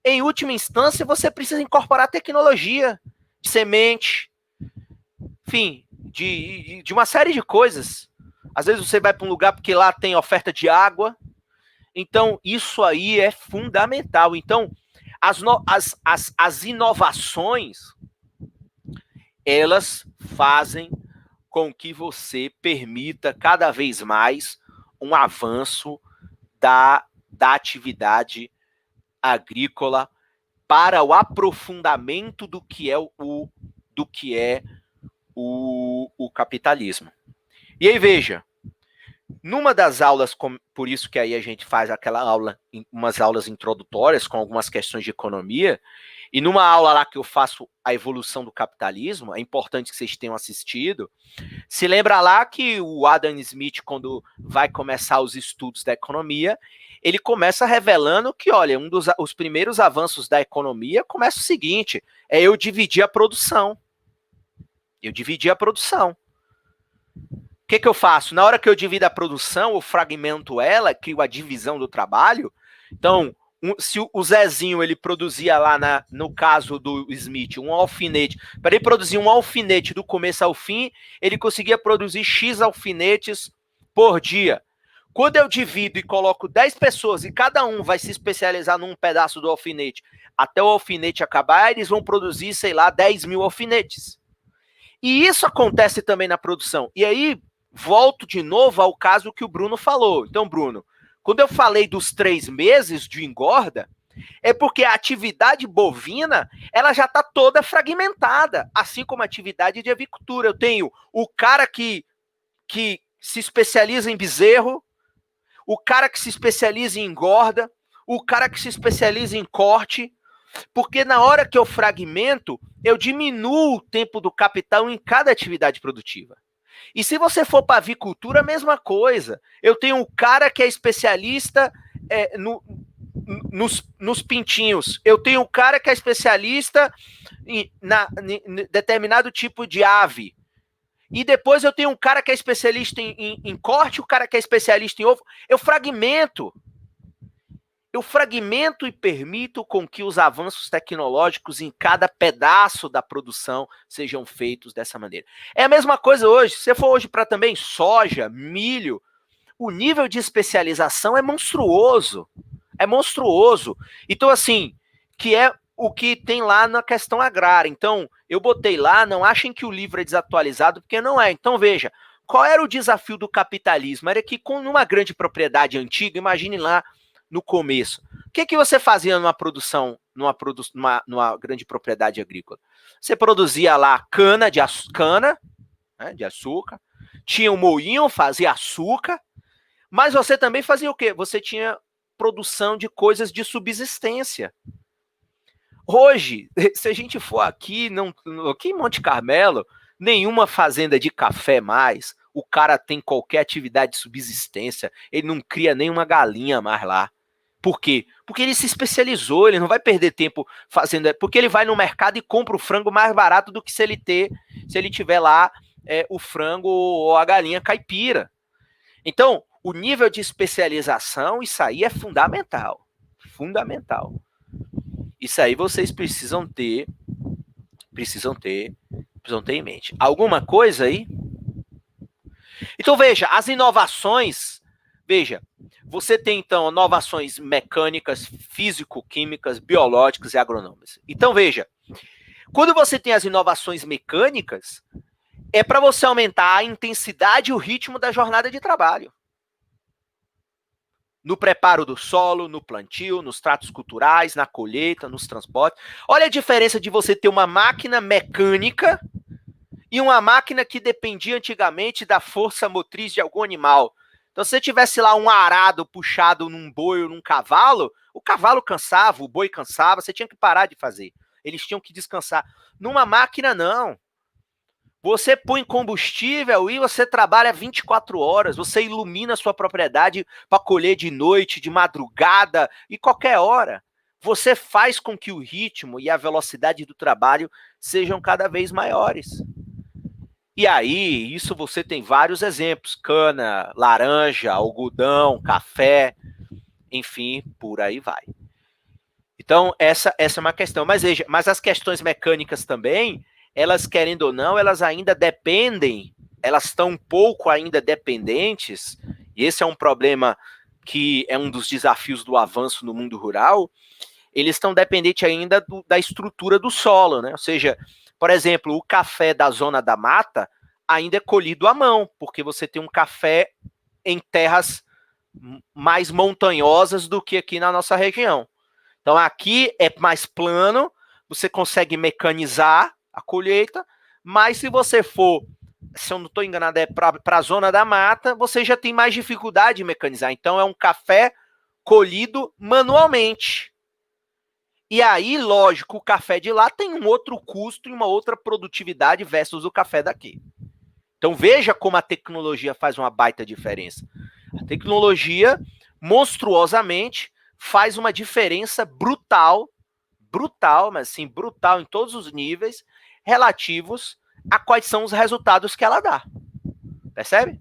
em última instância, você precisa incorporar tecnologia, de semente, enfim, de uma série de coisas. Às vezes você vai para um lugar porque lá tem oferta de água. Então, isso aí é fundamental. Então, as inovações, elas fazem com que você permita cada vez mais um avanço da atividade agrícola para o aprofundamento do que é o capitalismo. E aí, veja, numa das aulas, por isso que aí a gente faz aquela aula, umas aulas introdutórias com algumas questões de economia, e numa aula lá que eu faço a evolução do capitalismo, é importante que vocês tenham assistido, se lembra lá que o Adam Smith, quando vai começar os estudos da economia, ele começa revelando que, olha, os primeiros avanços da economia começa o seguinte, é eu dividir a produção. Eu dividi a produção. que eu faço? Na hora que eu divido a produção, eu fragmento ela, crio a divisão do trabalho. Então, se o Zezinho ele produzia lá, no caso do Smith, um alfinete, para ele produzir um alfinete do começo ao fim, ele conseguia produzir X alfinetes por dia. Quando eu divido e coloco 10 pessoas e cada um vai se especializar num pedaço do alfinete, até o alfinete acabar, eles vão produzir, sei lá, 10 mil alfinetes. E isso acontece também na produção. E aí, volto de novo ao caso que o Bruno falou. Então, Bruno, quando eu falei dos 3 meses de engorda, é porque a atividade bovina ela já está toda fragmentada, assim como a atividade de avicultura. Eu tenho o cara que se especializa em bezerro, o cara que se especializa em engorda, o cara que se especializa em corte, porque na hora que eu fragmento, eu diminuo o tempo do capital em cada atividade produtiva. E se você for para a avicultura, a mesma coisa. Eu tenho um cara que é especialista nos pintinhos. Eu tenho um cara que é especialista em determinado tipo de ave. E depois eu tenho um cara que é especialista em corte, o cara que é especialista em ovo. Eu fragmento e permito com que os avanços tecnológicos em cada pedaço da produção sejam feitos dessa maneira. É a mesma coisa hoje. Se você for hoje para também soja, milho, o nível de especialização é monstruoso. É monstruoso. Então, assim, que é o que tem lá na questão agrária. Então, eu botei lá, não achem que o livro é desatualizado, porque não é. Então, veja, qual era o desafio do capitalismo? Era que, com uma grande propriedade antiga, imagine lá no começo, o que você fazia numa produção, numa grande propriedade agrícola? Você produzia lá cana, né, de açúcar, tinha um moinho, fazia açúcar, mas você também fazia o quê? Você tinha produção de coisas de subsistência. Hoje, se a gente for aqui em Monte Carmelo, nenhuma fazenda de café mais, o cara tem qualquer atividade de subsistência, ele não cria nenhuma galinha mais lá. Por quê? Porque ele se especializou, ele não vai perder tempo fazendo, porque ele vai no mercado e compra o frango mais barato do que se ele tiver lá o frango ou a galinha caipira. Então, o nível de especialização, isso aí é fundamental. Fundamental. Isso aí vocês precisam ter em mente. Alguma coisa aí? Então, veja, as inovações, veja, você tem, então, inovações mecânicas, físico-químicas, biológicas e agronômicas. Então, veja, quando você tem as inovações mecânicas, é para você aumentar a intensidade e o ritmo da jornada de trabalho. No preparo do solo, no plantio, nos tratos culturais, na colheita, nos transportes. Olha a diferença de você ter uma máquina mecânica e uma máquina que dependia antigamente da força motriz de algum animal. Então, se você tivesse lá um arado puxado num boi ou num cavalo, o cavalo cansava, o boi cansava, você tinha que parar de fazer. Eles tinham que descansar. Numa máquina, não. Você põe combustível e você trabalha 24 horas, você ilumina a sua propriedade para colher de noite, de madrugada e qualquer hora. Você faz com que o ritmo e a velocidade do trabalho sejam cada vez maiores. E aí, isso você tem vários exemplos: cana, laranja, algodão, café, enfim, por aí vai. Então, essa é uma questão. Mas veja, mas as questões mecânicas também, elas, querendo ou não, elas ainda dependem, elas estão um pouco ainda dependentes, e esse é um problema que é um dos desafios do avanço no mundo rural. Eles estão dependentes ainda da estrutura do solo, né? Ou seja, por exemplo, o café da zona da mata ainda é colhido à mão, porque você tem um café em terras mais montanhosas do que aqui na nossa região. Então, aqui é mais plano, você consegue mecanizar a colheita, mas se você for, se eu não estou enganado, é para a zona da mata, você já tem mais dificuldade de mecanizar. Então, é um café colhido manualmente. E aí, lógico, o café de lá tem um outro custo e uma outra produtividade versus o café daqui. Então, veja como a tecnologia faz uma baita diferença. A tecnologia, monstruosamente, faz uma diferença brutal, mas assim, brutal em todos os níveis, relativos a quais são os resultados que ela dá. Percebe?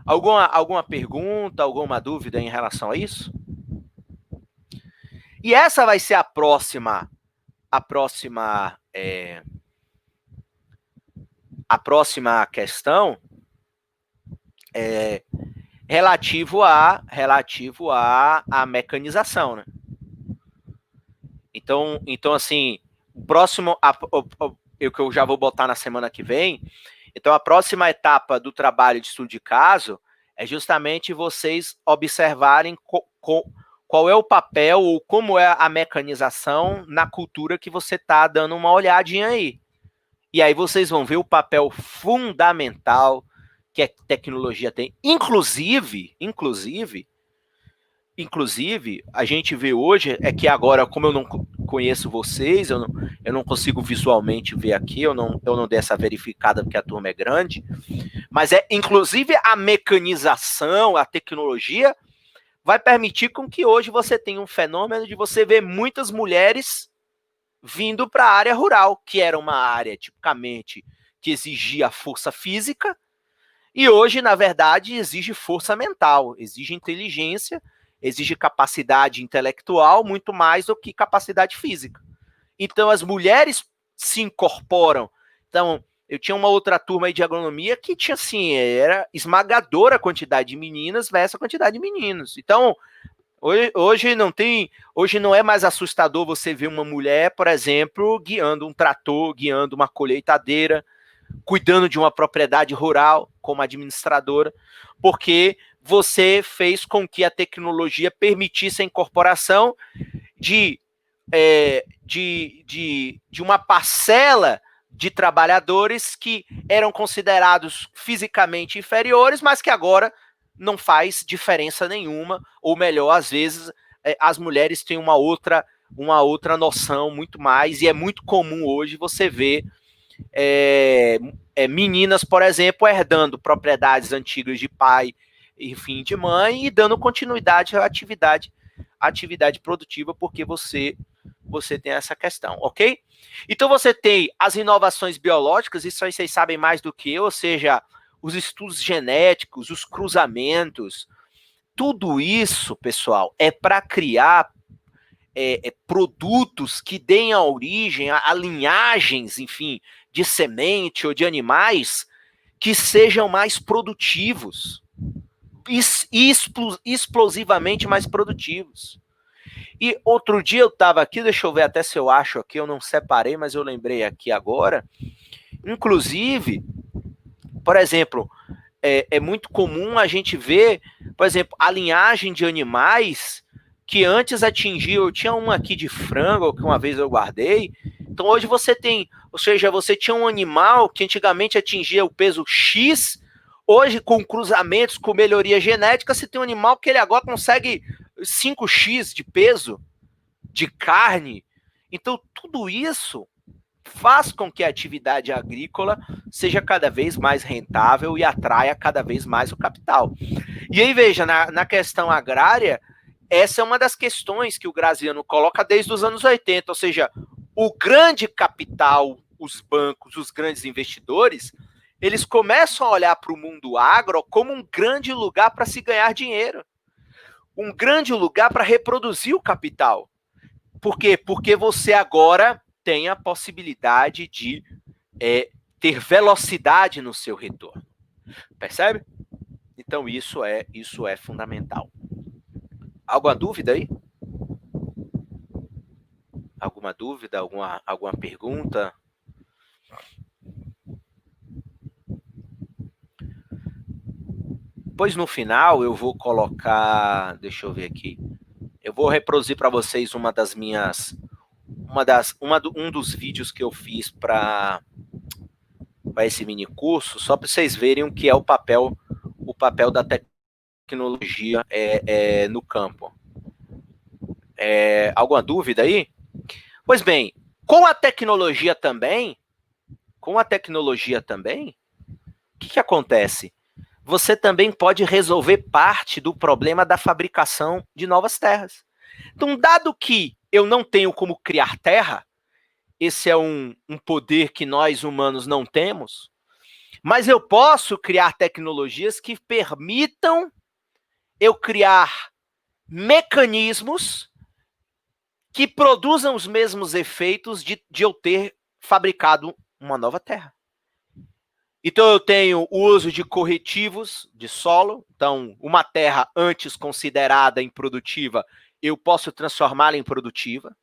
Alguma pergunta, alguma dúvida em relação a isso? E essa vai ser a próxima questão relativo à mecanização, né? Então assim, o próximo, que eu já vou botar na semana que vem. Então, a próxima etapa do trabalho de estudo de caso é justamente vocês observarem qual é o papel ou como é a mecanização na cultura que você está dando uma olhadinha aí. E aí vocês vão ver o papel fundamental que a tecnologia tem. Inclusive, a gente vê hoje, é que agora, como eu não conheço vocês, eu não consigo visualmente ver aqui, eu não dei essa verificada porque a turma é grande, mas inclusive a mecanização, a tecnologia, vai permitir com que hoje você tenha um fenômeno de você ver muitas mulheres vindo para a área rural, que era uma área, tipicamente, que exigia força física, e hoje, na verdade, exige força mental, exige inteligência, exige capacidade intelectual muito mais do que capacidade física. Então, as mulheres se incorporam. Então, eu tinha uma outra turma aí de agronomia que tinha, assim, era esmagadora a quantidade de meninas versus a quantidade de meninos. Então, hoje não é mais assustador você ver uma mulher, por exemplo, guiando um trator, guiando uma colheitadeira, cuidando de uma propriedade rural como administradora, porque você fez com que a tecnologia permitisse a incorporação de uma parcela de trabalhadores que eram considerados fisicamente inferiores, mas que agora não faz diferença nenhuma, ou melhor, às vezes as mulheres têm uma outra noção muito mais, e é muito comum hoje você ver meninas, por exemplo, herdando propriedades antigas de pai, enfim, de mãe, e dando continuidade à atividade produtiva, porque você tem essa questão, ok? Então você tem as inovações biológicas, isso aí vocês sabem mais do que eu, ou seja, os estudos genéticos, os cruzamentos, tudo isso, pessoal, é para criar produtos que deem a origem a linhagens, enfim, de semente ou de animais que sejam mais produtivos, explosivamente mais produtivos. E outro dia eu estava aqui, deixa eu ver até se eu acho aqui, eu não separei, mas eu lembrei aqui agora. Inclusive, por exemplo, é muito comum a gente ver, por exemplo, a linhagem de animais que antes atingia, eu tinha um aqui de frango, que uma vez eu guardei, então hoje você tem, ou seja, você tinha um animal que antigamente atingia o peso X, hoje com cruzamentos, com melhoria genética, você tem um animal que ele agora consegue 5x de peso, de carne. Então tudo isso faz com que a atividade agrícola seja cada vez mais rentável e atraia cada vez mais o capital. E aí, veja, na questão agrária, essa é uma das questões que o Graziano coloca desde os anos 80, ou seja, o grande capital, os bancos, os grandes investidores, eles começam a olhar para o mundo agro como um grande lugar para se ganhar dinheiro, um grande lugar para reproduzir o capital. Por quê? Porque você agora tem a possibilidade de ter velocidade no seu retorno. Percebe? Então, isso é fundamental. Alguma dúvida aí? Alguma dúvida? Alguma pergunta? Pois no final eu vou colocar, deixa eu ver aqui, eu vou reproduzir para vocês um dos vídeos que eu fiz para esse mini curso, só para vocês verem o que é o papel da tecnologia no campo. Alguma dúvida aí? Pois bem, com a tecnologia também, o que acontece? Você também pode resolver parte do problema da fabricação de novas terras. Então, dado que eu não tenho como criar terra, esse é um poder que nós humanos não temos, Mas eu posso criar tecnologias que permitam eu criar mecanismos que produzam os mesmos efeitos de eu ter fabricado uma nova terra. Então eu tenho o uso de corretivos de solo. Então, uma terra antes considerada improdutiva, eu posso transformá-la em produtiva.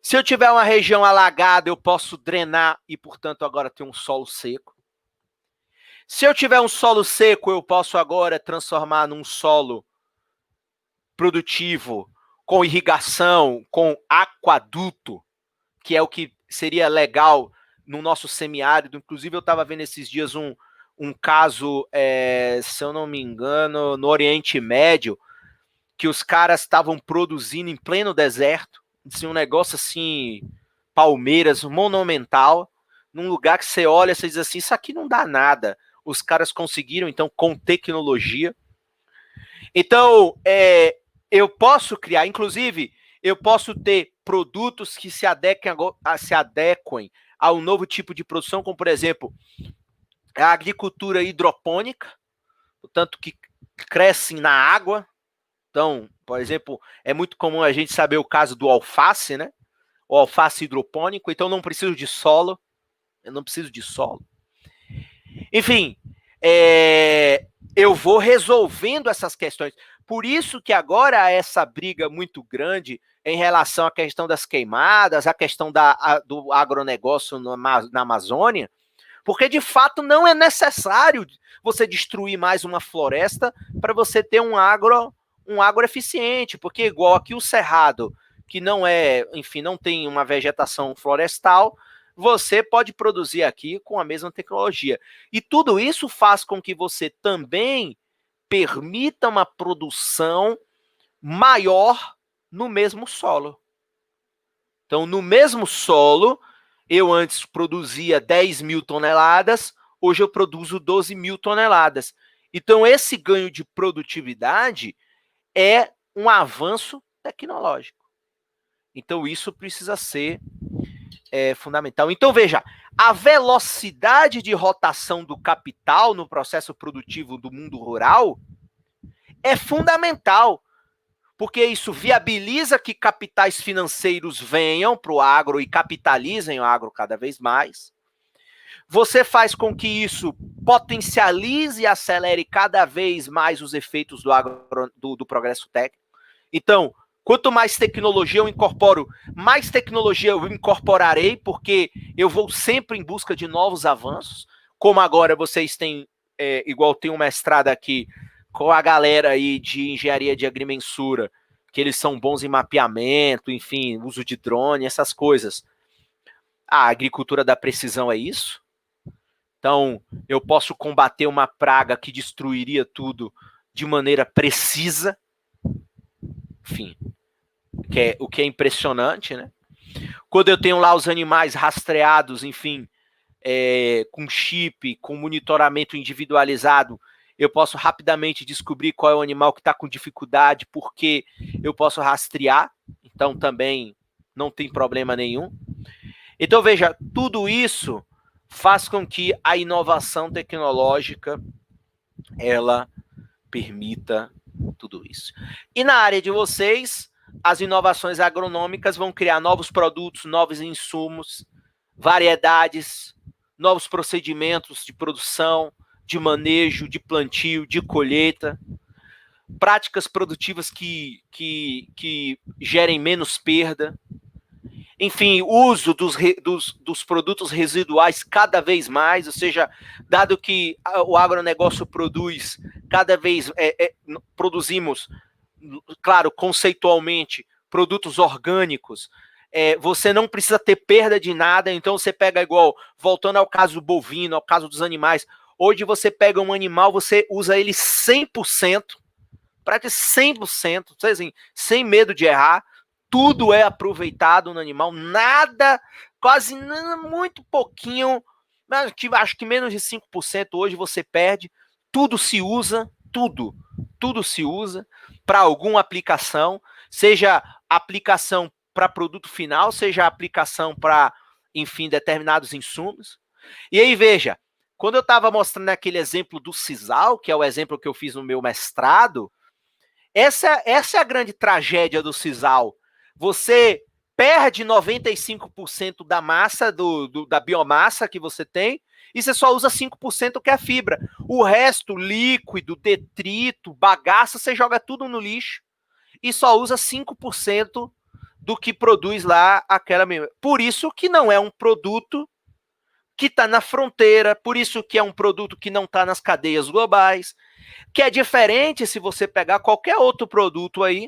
Se eu tiver uma região alagada, eu posso drenar e, portanto, agora ter um solo seco. Se eu tiver um solo seco, eu posso agora transformar num solo produtivo, com irrigação, com aquaduto, que é o que seria legal no nosso semiárido. Inclusive, eu estava vendo esses dias um caso, se eu não me engano, no Oriente Médio, que os caras estavam produzindo em pleno deserto, assim, um negócio assim, Palmeiras, monumental, num lugar que você olha, você diz assim, isso aqui não dá nada. Os caras conseguiram, então, com tecnologia. Então, eu posso criar, inclusive, eu posso ter produtos que se adequem ao novo tipo de produção, como, por exemplo, a agricultura hidropônica, portanto, que crescem na água. Então, por exemplo, é muito comum a gente saber o caso do alface, né? O alface hidropônico, então não preciso de solo. Eu não preciso de solo. Enfim, eu vou resolvendo essas questões. Por isso que agora há essa briga muito grande em relação à questão das queimadas, a questão do agronegócio na Amazônia, porque de fato não é necessário você destruir mais uma floresta para você ter um agro eficiente, porque igual aqui o Cerrado, que não é, enfim, não tem uma vegetação florestal, você pode produzir aqui com a mesma tecnologia. E tudo isso faz com que você também permita uma produção maior no mesmo solo. Então, no mesmo solo, eu antes produzia 10 mil toneladas, hoje eu produzo 12 mil toneladas. Então, esse ganho de produtividade é um avanço tecnológico. Então, isso precisa ser fundamental. Então, veja, a velocidade de rotação do capital no processo produtivo do mundo rural é fundamental, porque isso viabiliza que capitais financeiros venham para o agro e capitalizem o agro cada vez mais. Você faz com que isso potencialize e acelere cada vez mais os efeitos do progresso técnico. Então, quanto mais tecnologia eu incorporo, mais tecnologia eu incorporarei, porque eu vou sempre em busca de novos avanços. Como agora vocês têm, igual tem um mestrado aqui, com a galera aí de engenharia de agrimensura, que eles são bons em mapeamento, enfim, uso de drone, essas coisas. A agricultura da precisão é isso. Então, eu posso combater uma praga que destruiria tudo de maneira precisa. Enfim, o que é impressionante, né? Quando eu tenho lá os animais rastreados, enfim, com chip, com monitoramento individualizado, eu posso rapidamente descobrir qual é o animal que está com dificuldade, porque eu posso rastrear, então também não tem problema nenhum. Então, veja, tudo isso faz com que a inovação tecnológica, ela permita tudo isso. E na área de vocês, as inovações agronômicas vão criar novos produtos, novos insumos, variedades, novos procedimentos de produção, de manejo, de plantio, de colheita, práticas produtivas que gerem menos perda. Enfim, uso dos produtos residuais cada vez mais, ou seja, dado que o agronegócio produz, cada vez produzimos, claro, conceitualmente, produtos orgânicos, você não precisa ter perda de nada, então você pega igual, voltando ao caso bovino, ao caso dos animais, hoje você pega um animal, você usa ele 100%, praticamente 100%, assim, sem medo de errar, tudo é aproveitado no animal, nada, quase muito pouquinho, acho que menos de 5% hoje você perde, tudo se usa, tudo se usa para alguma aplicação, seja aplicação para produto final, seja aplicação para, enfim, determinados insumos. E aí, veja, Quando eu estava mostrando aquele exemplo do sisal, que é o exemplo que eu fiz no meu mestrado, essa é a grande tragédia do sisal. Você perde 95% da massa, da biomassa que você tem, e você só usa 5% que é a fibra. O resto, líquido, detrito, bagaço, você joga tudo no lixo e só usa 5% do que produz lá aquela mesma. Por isso que não é um produto que está na fronteira, por isso que é um produto que não está nas cadeias globais, que é diferente se você pegar qualquer outro produto aí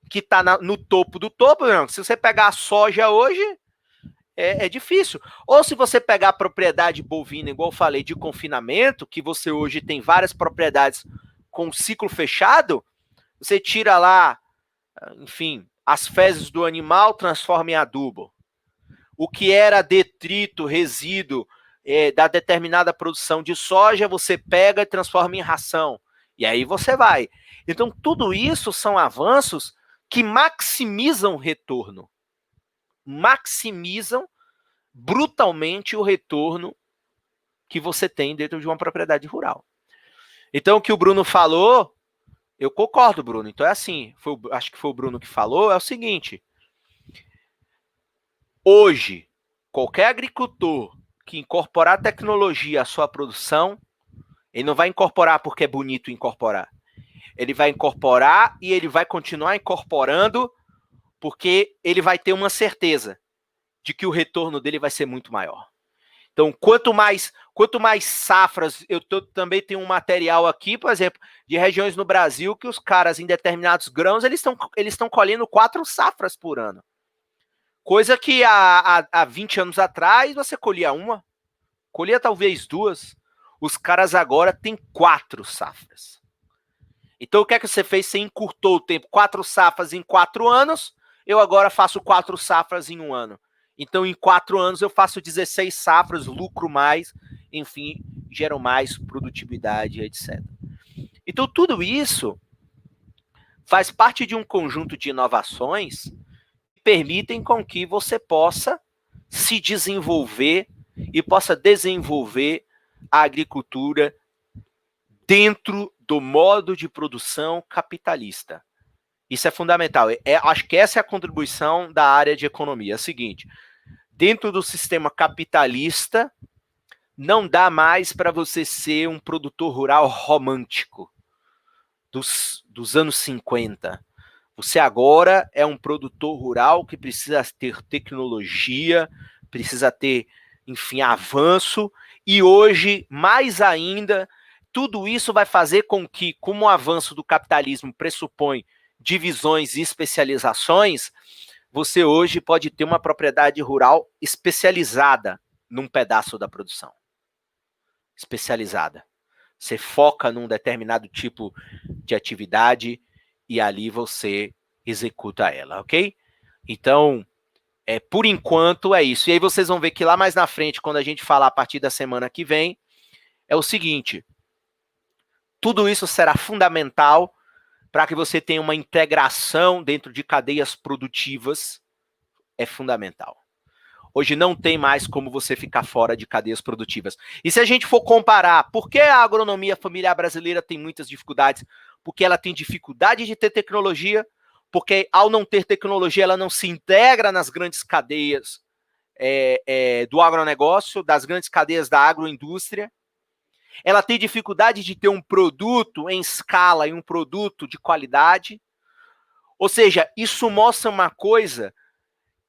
que está no topo do topo. Não. Se você pegar a soja hoje, é difícil. Ou se você pegar a propriedade bovina, igual eu falei, de confinamento, que você hoje tem várias propriedades com ciclo fechado, você tira lá, enfim, as fezes do animal, transforma em adubo. O que era detrito, resíduo da determinada produção de soja, você pega e transforma em ração. E aí você vai. Então, tudo isso são avanços que maximizam o retorno. Maximizam brutalmente o retorno que você tem dentro de uma propriedade rural. Então, o que o Bruno falou, eu concordo, Bruno. Então, é assim, acho que foi o Bruno que falou, é o seguinte. Hoje, qualquer agricultor que incorporar tecnologia à sua produção, ele não vai incorporar porque é bonito incorporar. Ele vai incorporar e ele vai continuar incorporando porque ele vai ter uma certeza de que o retorno dele vai ser muito maior. Então, quanto mais safras, também tenho um material aqui, por exemplo, de regiões no Brasil que os caras, em determinados grãos, eles estão colhendo 4 safras por ano. Coisa que há 20 anos atrás você colhia uma, colhia talvez 2. Os caras agora têm 4 safras. Então, o que é que você fez? Você encurtou o tempo. 4 safras em 4 anos, eu agora faço 4 safras em 1 ano. Então, em 4 anos, eu faço 16 safras, lucro mais, enfim, gero mais produtividade, etc. Então, tudo isso faz parte de um conjunto de inovações que permitem com que você possa se desenvolver e possa desenvolver a agricultura dentro do modo de produção capitalista. Isso é fundamental. Acho que essa é a contribuição da área de economia. É o seguinte, dentro do sistema capitalista, não dá mais para você ser um produtor rural romântico dos anos 50. Você agora é um produtor rural que precisa ter tecnologia, precisa ter, enfim, avanço, e hoje, mais ainda, tudo isso vai fazer com que, como o avanço do capitalismo pressupõe divisões e especializações, você hoje pode ter uma propriedade rural especializada num pedaço da produção. Especializada. Você foca num determinado tipo de atividade e ali você executa ela, ok? Então, por enquanto é isso. E aí vocês vão ver que lá mais na frente, quando a gente falar a partir da semana que vem, é o seguinte, tudo isso será fundamental para que você tenha uma integração dentro de cadeias produtivas, é fundamental. Hoje não tem mais como você ficar fora de cadeias produtivas. E se a gente for comparar, por que a agronomia familiar brasileira tem muitas dificuldades? Porque ela tem dificuldade de ter tecnologia, porque ao não ter tecnologia, ela não se integra nas grandes cadeias do agronegócio, das grandes cadeias da agroindústria. Ela tem dificuldade de ter um produto em escala e um produto de qualidade. Ou seja, isso mostra uma coisa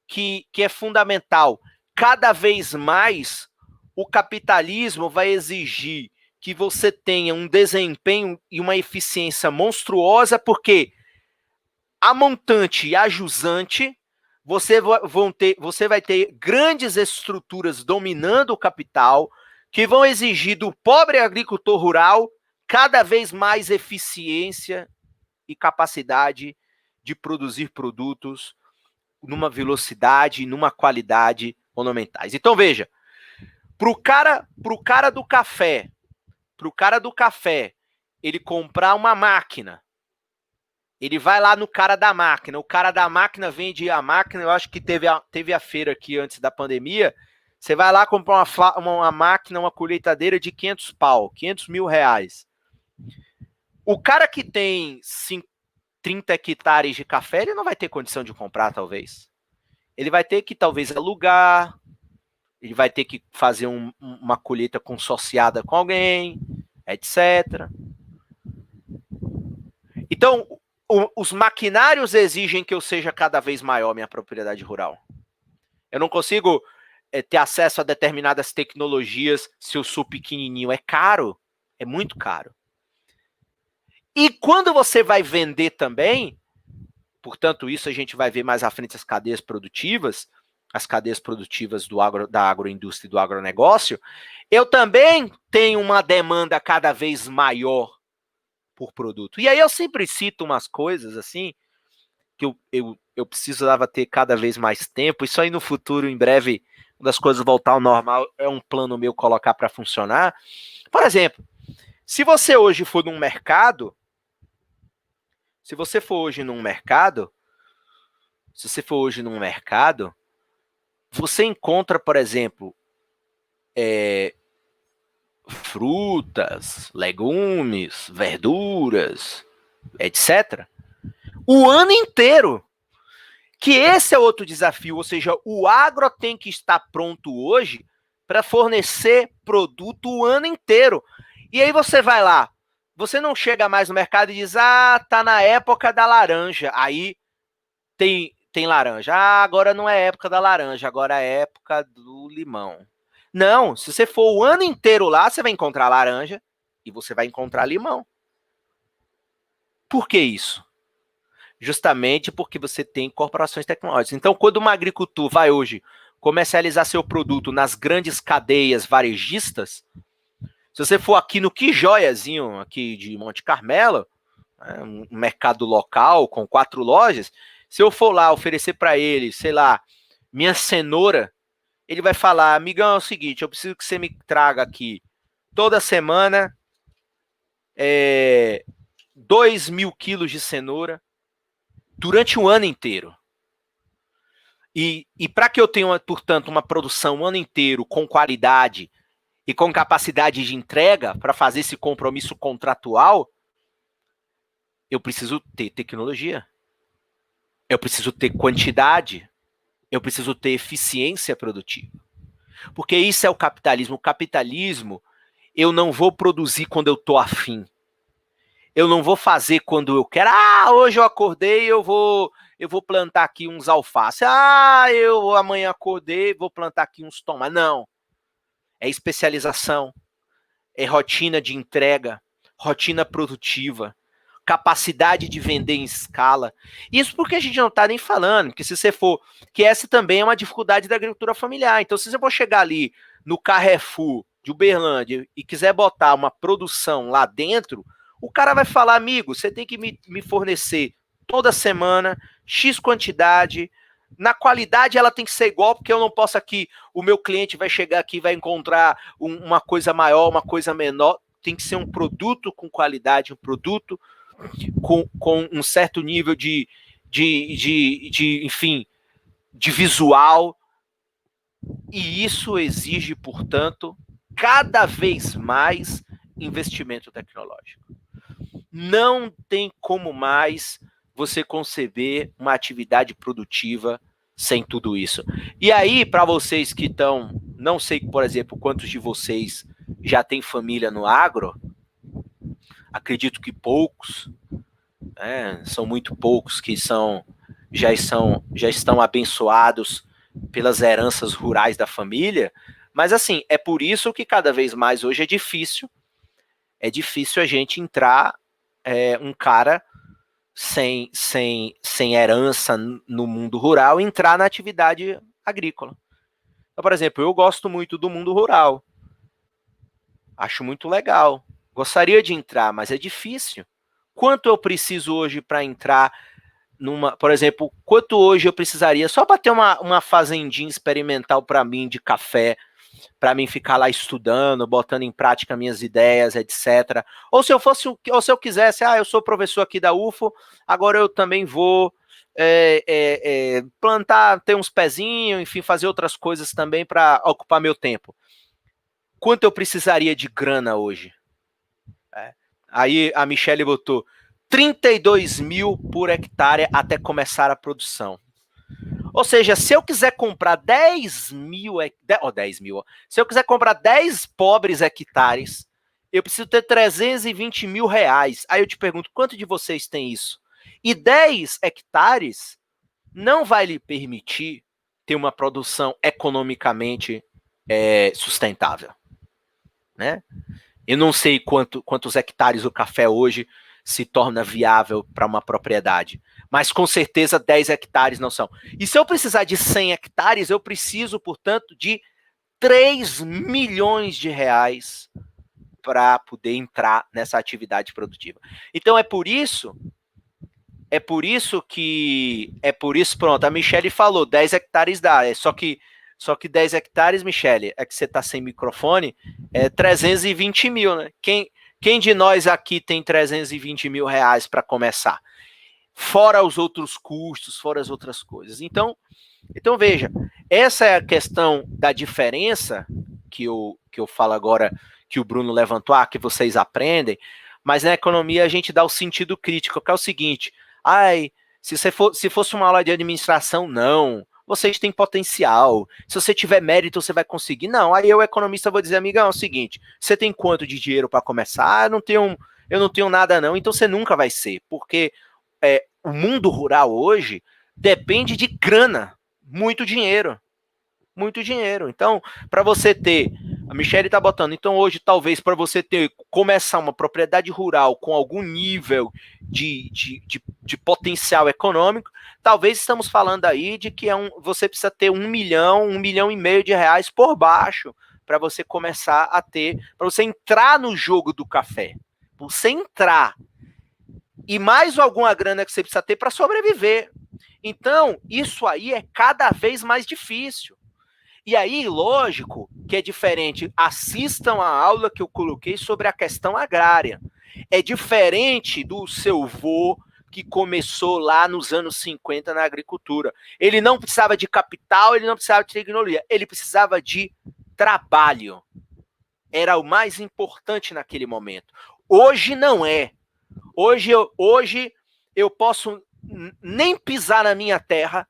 que é fundamental. Cada vez mais o capitalismo vai exigir que você tenha um desempenho e uma eficiência monstruosa, porque a montante e a jusante, você vai ter grandes estruturas dominando o capital, que vão exigir do pobre agricultor rural cada vez mais eficiência e capacidade de produzir produtos numa velocidade, numa qualidade monumentais. Então, veja, pro cara do café, ele comprar uma máquina, ele vai lá no cara da máquina, o cara da máquina vende a máquina, eu acho que teve a feira aqui antes da pandemia, Você vai lá comprar uma máquina, uma colheitadeira de 500 pau, 500 mil reais. O cara que tem 30 hectares de café, ele não vai ter condição de comprar, talvez. Ele vai ter que, talvez, alugar, ele vai ter que fazer uma colheita consorciada com alguém, etc. Então, os maquinários exigem que eu seja cada vez maior minha propriedade rural. Eu não consigo ter acesso a determinadas tecnologias se eu sou pequenininho. É caro, é muito caro. E quando você vai vender também, portanto, isso a gente vai ver mais à frente as cadeias produtivas da agroindústria e do agronegócio, eu também tenho uma demanda cada vez maior por produto. E aí eu sempre cito umas coisas assim, que eu precisava ter cada vez mais tempo, isso aí no futuro, em breve, quando as coisas voltar ao normal, é um plano meu colocar para funcionar. Por exemplo, se você hoje for num mercado, se você for hoje num mercado, você encontra, por exemplo, frutas, legumes, verduras, etc. O ano inteiro. Que esse é outro desafio, ou seja, o agro tem que estar pronto hoje para fornecer produto o ano inteiro. E aí você vai lá, você não chega mais no mercado e diz, tá na época da laranja, aí tem laranja. Agora não é época da laranja, agora é época do limão. Não, se você for o ano inteiro lá, você vai encontrar laranja e você vai encontrar limão. Por que isso? Justamente porque você tem corporações tecnológicas. Então, quando uma agricultor vai hoje comercializar seu produto nas grandes cadeias varejistas, se você for aqui no Que Joiazinho, aqui de Monte Carmelo, um mercado local com 4 lojas, se eu for lá oferecer para ele, sei lá, minha cenoura, ele vai falar, amigão, é o seguinte, eu preciso que você me traga aqui toda semana 2.000 quilos de cenoura, durante o ano inteiro. E para que eu tenha, portanto, uma produção o ano inteiro com qualidade e com capacidade de entrega para fazer esse compromisso contratual, eu preciso ter tecnologia, eu preciso ter quantidade, eu preciso ter eficiência produtiva. Porque isso é o capitalismo. O capitalismo, eu não vou produzir quando eu estou afim. Eu não vou fazer quando eu quero. Hoje eu acordei, eu vou plantar aqui uns alface. Eu amanhã acordei, vou plantar aqui uns tomates. Não. É especialização, é rotina de entrega, rotina produtiva, capacidade de vender em escala. Isso porque a gente não está nem falando, porque se você for, que essa também é uma dificuldade da agricultura familiar. Então, se você for chegar ali no Carrefour de Uberlândia e quiser botar uma produção lá dentro, o cara vai falar, amigo, você tem que me fornecer toda semana, X quantidade, na qualidade ela tem que ser igual, porque eu não posso aqui, o meu cliente vai chegar aqui e vai encontrar uma coisa maior, uma coisa menor, tem que ser um produto com qualidade, um produto com um certo nível de enfim, de visual, e isso exige, portanto, cada vez mais investimento tecnológico. Não tem como mais você conceber uma atividade produtiva sem tudo isso. E aí, para vocês que estão, não sei, por exemplo, quantos de vocês já têm família no agro, acredito que poucos, né? São muito poucos que já estão abençoados pelas heranças rurais da família, mas assim, é por isso que cada vez mais hoje é difícil a gente entrar um cara sem herança no mundo rural entrar na atividade agrícola. Então, por exemplo, eu gosto muito do mundo rural. Acho muito legal. Gostaria de entrar, mas é difícil. Quanto eu preciso hoje para entrar numa, por exemplo, quanto hoje eu precisaria só para ter uma fazendinha experimental para mim de café, para mim ficar lá estudando, botando em prática minhas ideias, etc. Ou se eu quisesse, eu sou professor aqui da UFO, agora eu também vou plantar, ter uns pezinhos, enfim, fazer outras coisas também para ocupar meu tempo. Quanto eu precisaria de grana hoje? Aí a Michelle botou 32 mil por hectare até começar a produção. Ou seja, se eu quiser comprar 10 mil, 10 mil, se eu quiser comprar 10 pobres hectares, eu preciso ter 320 mil reais. Aí eu te pergunto, quanto de vocês tem isso? E 10 hectares não vai lhe permitir ter uma produção economicamente sustentável, né? Eu não sei quantos hectares o café hoje se torna viável para uma propriedade, mas com certeza 10 hectares não são. E se eu precisar de 100 hectares, eu preciso, portanto, de 3 milhões de reais para poder entrar nessa atividade produtiva. Então é por isso pronto, a Michelle falou, 10 hectares dá, só que 10 hectares, Michele, é que você está sem microfone, 320 mil, né? Quem de nós aqui tem 320 mil reais para começar? Fora os outros custos, fora as outras coisas. Então veja, essa é a questão da diferença que eu falo agora, que o Bruno levantou, que vocês aprendem, mas na economia a gente dá o sentido crítico, que é o seguinte, se fosse uma aula de administração, não, vocês têm potencial, se você tiver mérito, você vai conseguir. Não, aí eu, economista, vou dizer, amigão, é o seguinte, você tem quanto de dinheiro para começar? Eu não tenho nada não, então você nunca vai ser, porque o mundo rural hoje depende de grana, muito dinheiro. Muito dinheiro. Então, para você ter, a Michelle está botando, então hoje talvez para você começar uma propriedade rural com algum nível de potencial econômico, talvez estamos falando aí de que você precisa ter 1 milhão e meio de reais por baixo para você começar a ter, para você entrar no jogo do café. Você entrar. E mais alguma grana que você precisa ter para sobreviver. Então, isso aí é cada vez mais difícil. E aí, lógico que é diferente. Assistam a aula que eu coloquei sobre a questão agrária. É diferente do seu vô que começou lá nos anos 50 na agricultura. Ele não precisava de capital, ele não precisava de tecnologia, ele precisava de trabalho. Era o mais importante naquele momento. Hoje não é. Hoje eu posso nem pisar na minha terra,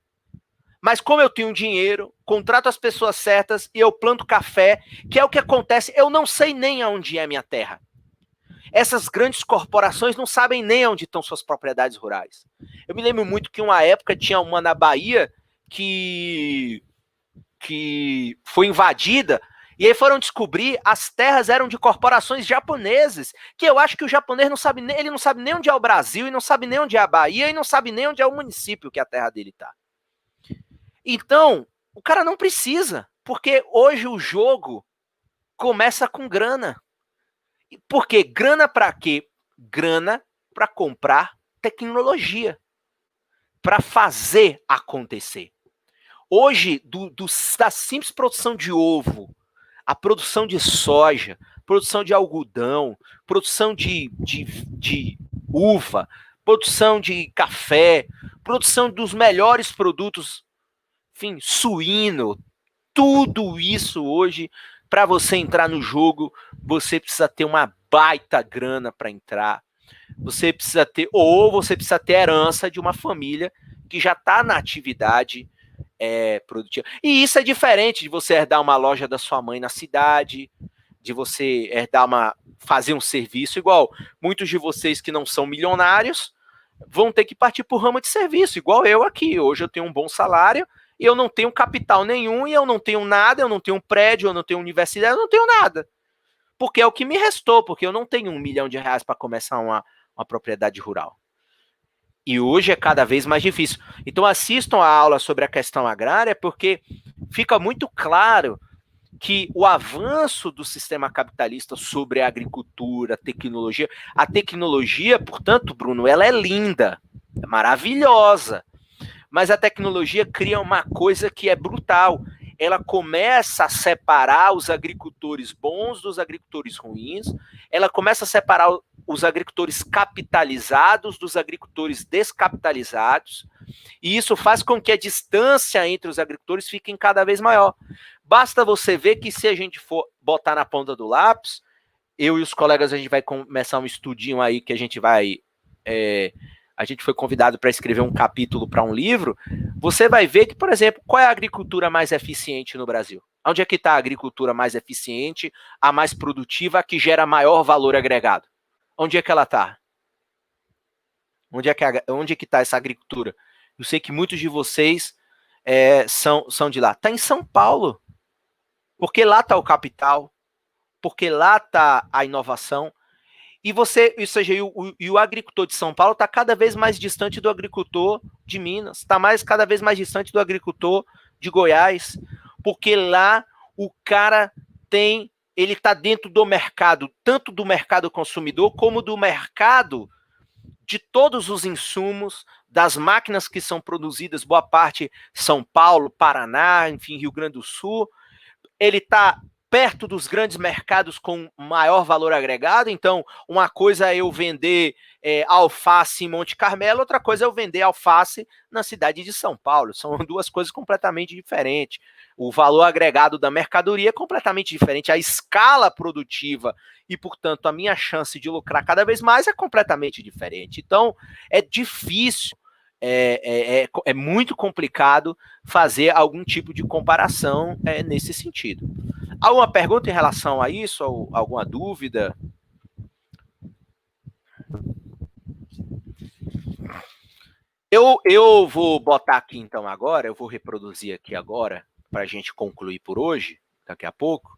mas como eu tenho dinheiro, contrato as pessoas certas e eu planto café, que é o que acontece, eu não sei nem onde é a minha terra. Essas grandes corporações não sabem nem onde estão suas propriedades rurais. Eu me lembro muito que uma época tinha uma na Bahia que foi invadida, e aí foram descobrir as terras eram de corporações japoneses, que eu acho que o japonês não sabe nem onde é o Brasil, e não sabe nem onde é a Bahia, e não sabe nem onde é o município que a terra dele está. Então, o cara não precisa, porque hoje o jogo começa com grana. Por quê? Grana para quê? Grana para comprar tecnologia, para fazer acontecer. Hoje, da simples produção de ovo, a produção de soja, produção de algodão, produção de uva, produção de café, produção dos melhores produtos, enfim, suíno, tudo isso hoje, para você entrar no jogo, você precisa ter uma baita grana para entrar. Você precisa ter herança de uma família que já está na atividade produtiva. E isso é diferente de você herdar uma loja da sua mãe na cidade, de você fazer um serviço igual. Muitos de vocês que não são milionários vão ter que partir para o ramo de serviço, igual eu aqui. Hoje eu tenho um bom salário e eu não tenho capital nenhum, e eu não tenho nada, eu não tenho prédio, eu não tenho universidade, eu não tenho nada. Porque é o que me restou, porque eu não tenho 1 milhão de reais para começar uma propriedade rural. E hoje é cada vez mais difícil. Então assistam a aula sobre a questão agrária, porque fica muito claro que o avanço do sistema capitalista sobre a agricultura, a tecnologia, portanto, Bruno, ela é linda, é maravilhosa, mas a tecnologia cria uma coisa que é brutal. Ela começa a separar os agricultores bons dos agricultores ruins, ela começa a separar os agricultores capitalizados dos agricultores descapitalizados, E isso faz com que a distância entre os agricultores fique cada vez maior. Basta você ver que se a gente for botar na ponta do lápis, eu e os colegas, a gente vai começar um estudinho aí que a gente vai... a gente foi convidado para escrever um capítulo para um livro. Você vai ver que, por exemplo, qual é a agricultura mais eficiente no Brasil? Onde é que está a agricultura mais eficiente, a mais produtiva, a que gera maior valor agregado? Onde é que ela está? Onde é que está essa agricultura? Eu sei que muitos de vocês são de lá. Está em São Paulo. Porque lá está o capital. Porque lá está a inovação. E o agricultor de São Paulo está cada vez mais distante do agricultor de Minas. Está cada vez mais distante do agricultor de Goiás. Porque lá o cara ele está dentro do mercado, tanto do mercado consumidor, como do mercado de todos os insumos, das máquinas que são produzidas, boa parte São Paulo, Paraná, enfim, Rio Grande do Sul. Ele está perto dos grandes mercados com maior valor agregado. Então, uma coisa é eu vender alface em Monte Carmelo, outra coisa é eu vender alface na cidade de São Paulo. São duas coisas completamente diferentes. O valor agregado da mercadoria é completamente diferente. A escala produtiva e, portanto, a minha chance de lucrar cada vez mais é completamente diferente. Então, é difícil, é muito complicado fazer algum tipo de comparação nesse sentido. Alguma pergunta em relação a isso? Ou alguma dúvida? Eu vou botar aqui então agora, eu vou reproduzir aqui agora, para a gente concluir por hoje, daqui a pouco.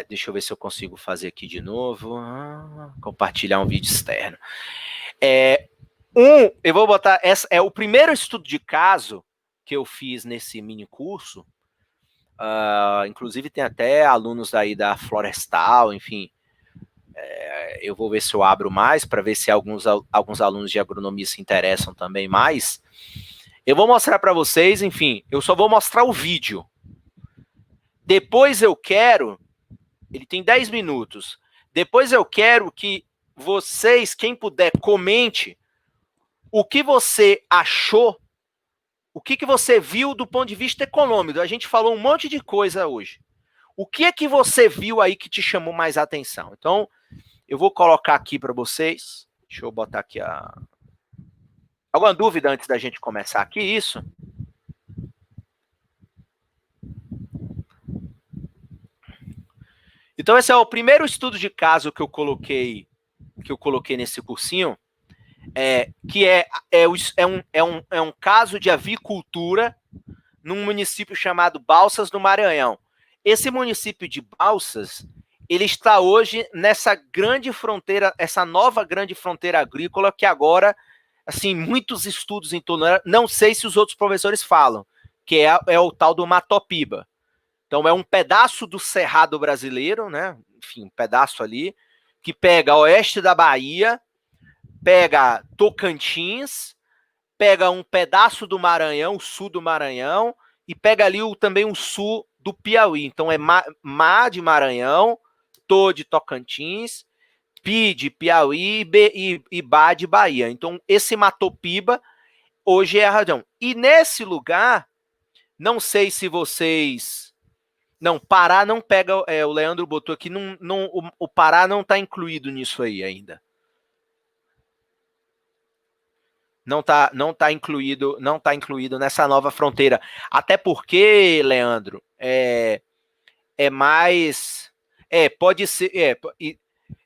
Deixa eu ver se eu consigo fazer aqui de novo. Compartilhar um vídeo externo. Eu vou botar, é o primeiro estudo de caso que eu fiz nesse mini curso. Inclusive tem até alunos aí da Florestal, enfim. Eu vou ver se eu abro mais para ver se alguns alunos de agronomia se interessam também mais. Eu vou mostrar para vocês, enfim, eu só vou mostrar o vídeo. Depois eu quero, ele tem 10 minutos, depois eu quero que vocês, quem puder, comente o que você achou, o que você viu do ponto de vista econômico. A gente falou um monte de coisa hoje. O que é que você viu aí que te chamou mais atenção? Então, eu vou colocar aqui para vocês. Deixa eu botar aqui alguma dúvida antes da gente começar aqui? Isso? Então, esse é o primeiro estudo de caso que eu coloquei nesse cursinho, que é um caso de avicultura num município chamado Balsas, no Maranhão. Esse município de Balsas, ele está hoje nessa grande fronteira, essa nova grande fronteira agrícola que agora, assim, muitos estudos em torno, não sei se os outros professores falam, que é o tal do Matopiba. Então, é um pedaço do Cerrado brasileiro, né? Enfim, um pedaço ali, que pega oeste da Bahia, pega Tocantins, pega um pedaço do Maranhão, o sul do Maranhão, e pega ali também o sul do Piauí. Então, é Má de Maranhão, Tô de Tocantins, Pi de Piauí e Bá de Bahia. Então, esse Matopiba hoje é a região. E nesse lugar, não sei se vocês... Não, Pará não pega... o Leandro botou aqui, o Pará não está incluído nisso aí ainda. Não está incluído nessa nova fronteira. Até porque, Leandro, mais... pode ser...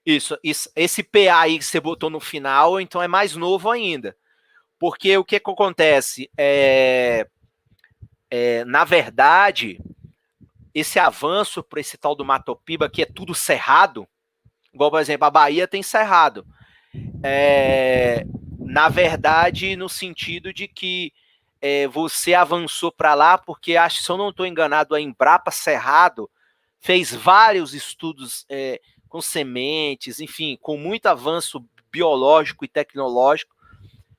Isso, esse PA aí que você botou no final, então é mais novo ainda. Porque o que acontece? Na verdade, esse avanço para esse tal do Matopiba, que é tudo cerrado, igual, por exemplo, a Bahia tem cerrado. Na verdade, no sentido de que você avançou para lá, porque acho, se eu não estou enganado, a Embrapa Cerrado fez vários estudos com sementes, enfim, com muito avanço biológico e tecnológico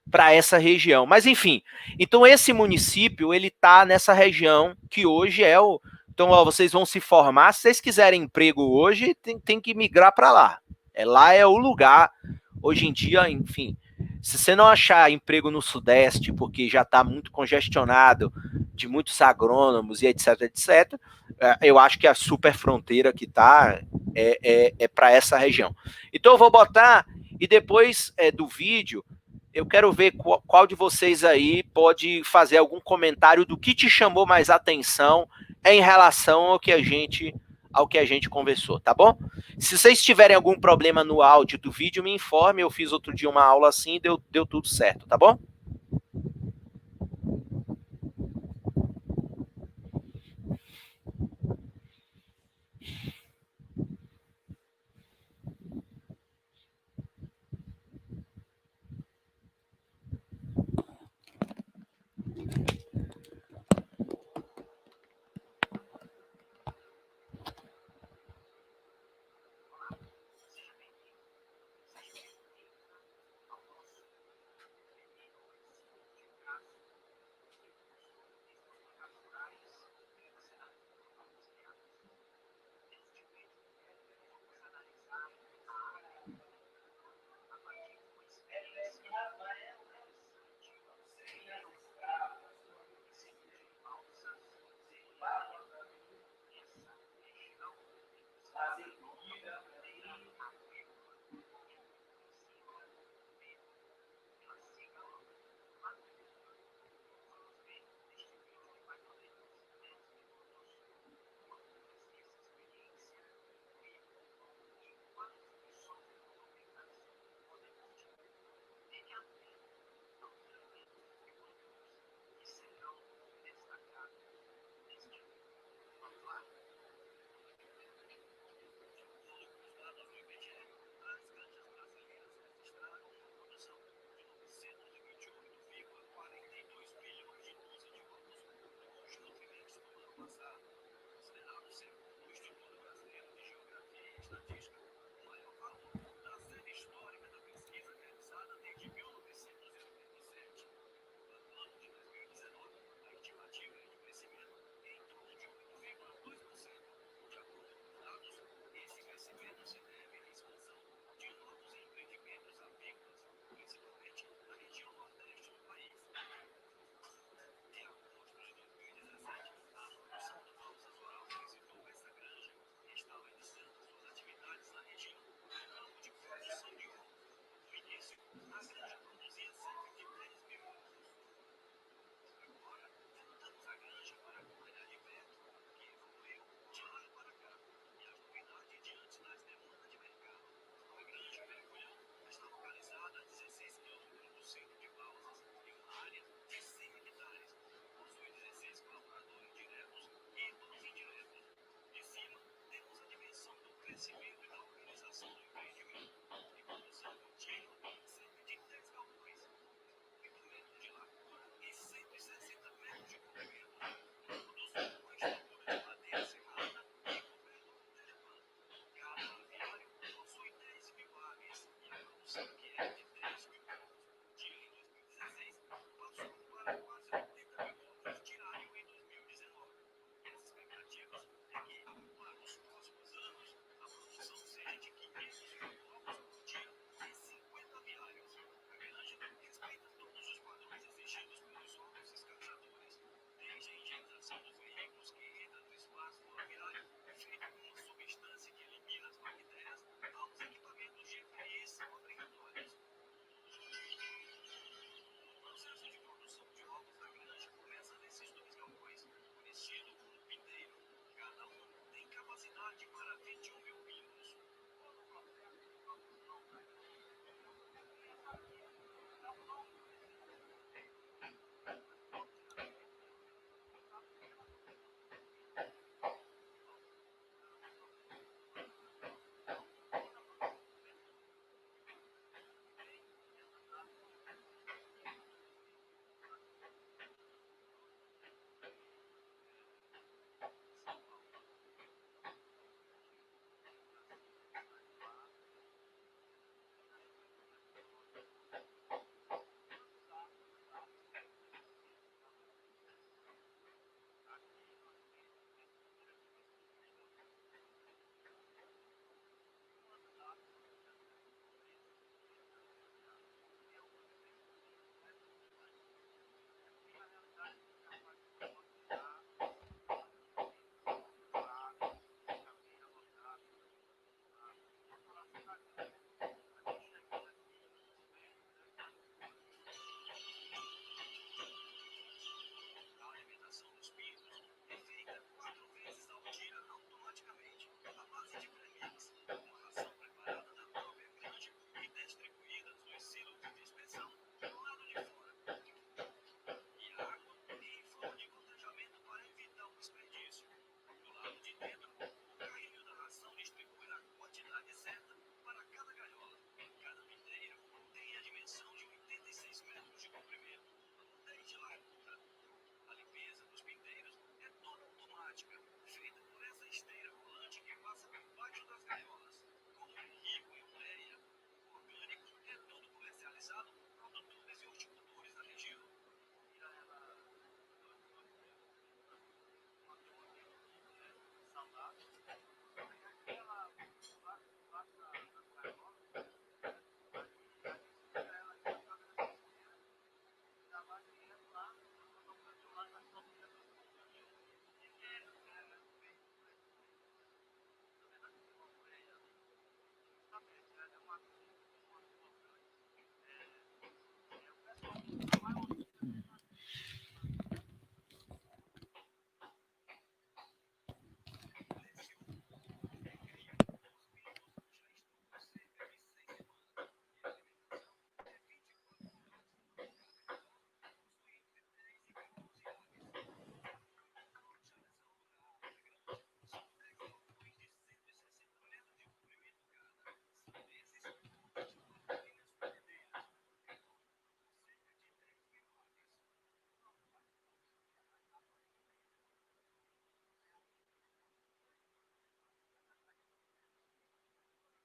para essa região. Mas, enfim, então esse município, ele está nessa região que hoje é o... Então, vocês vão se formar, se vocês quiserem emprego hoje, tem que migrar para lá. Lá é o lugar, hoje em dia, enfim, Se você não achar emprego no Sudeste, porque já está muito congestionado, de muitos agrônomos e etc, etc, eu acho que a super fronteira que está é para essa região. Então eu vou botar, e depois do vídeo, eu quero ver qual de vocês aí pode fazer algum comentário do que te chamou mais atenção em relação ao que a gente conversou, tá bom? Se vocês tiverem algum problema no áudio do vídeo, me informe. Eu fiz outro dia uma aula assim e deu tudo certo, tá bom?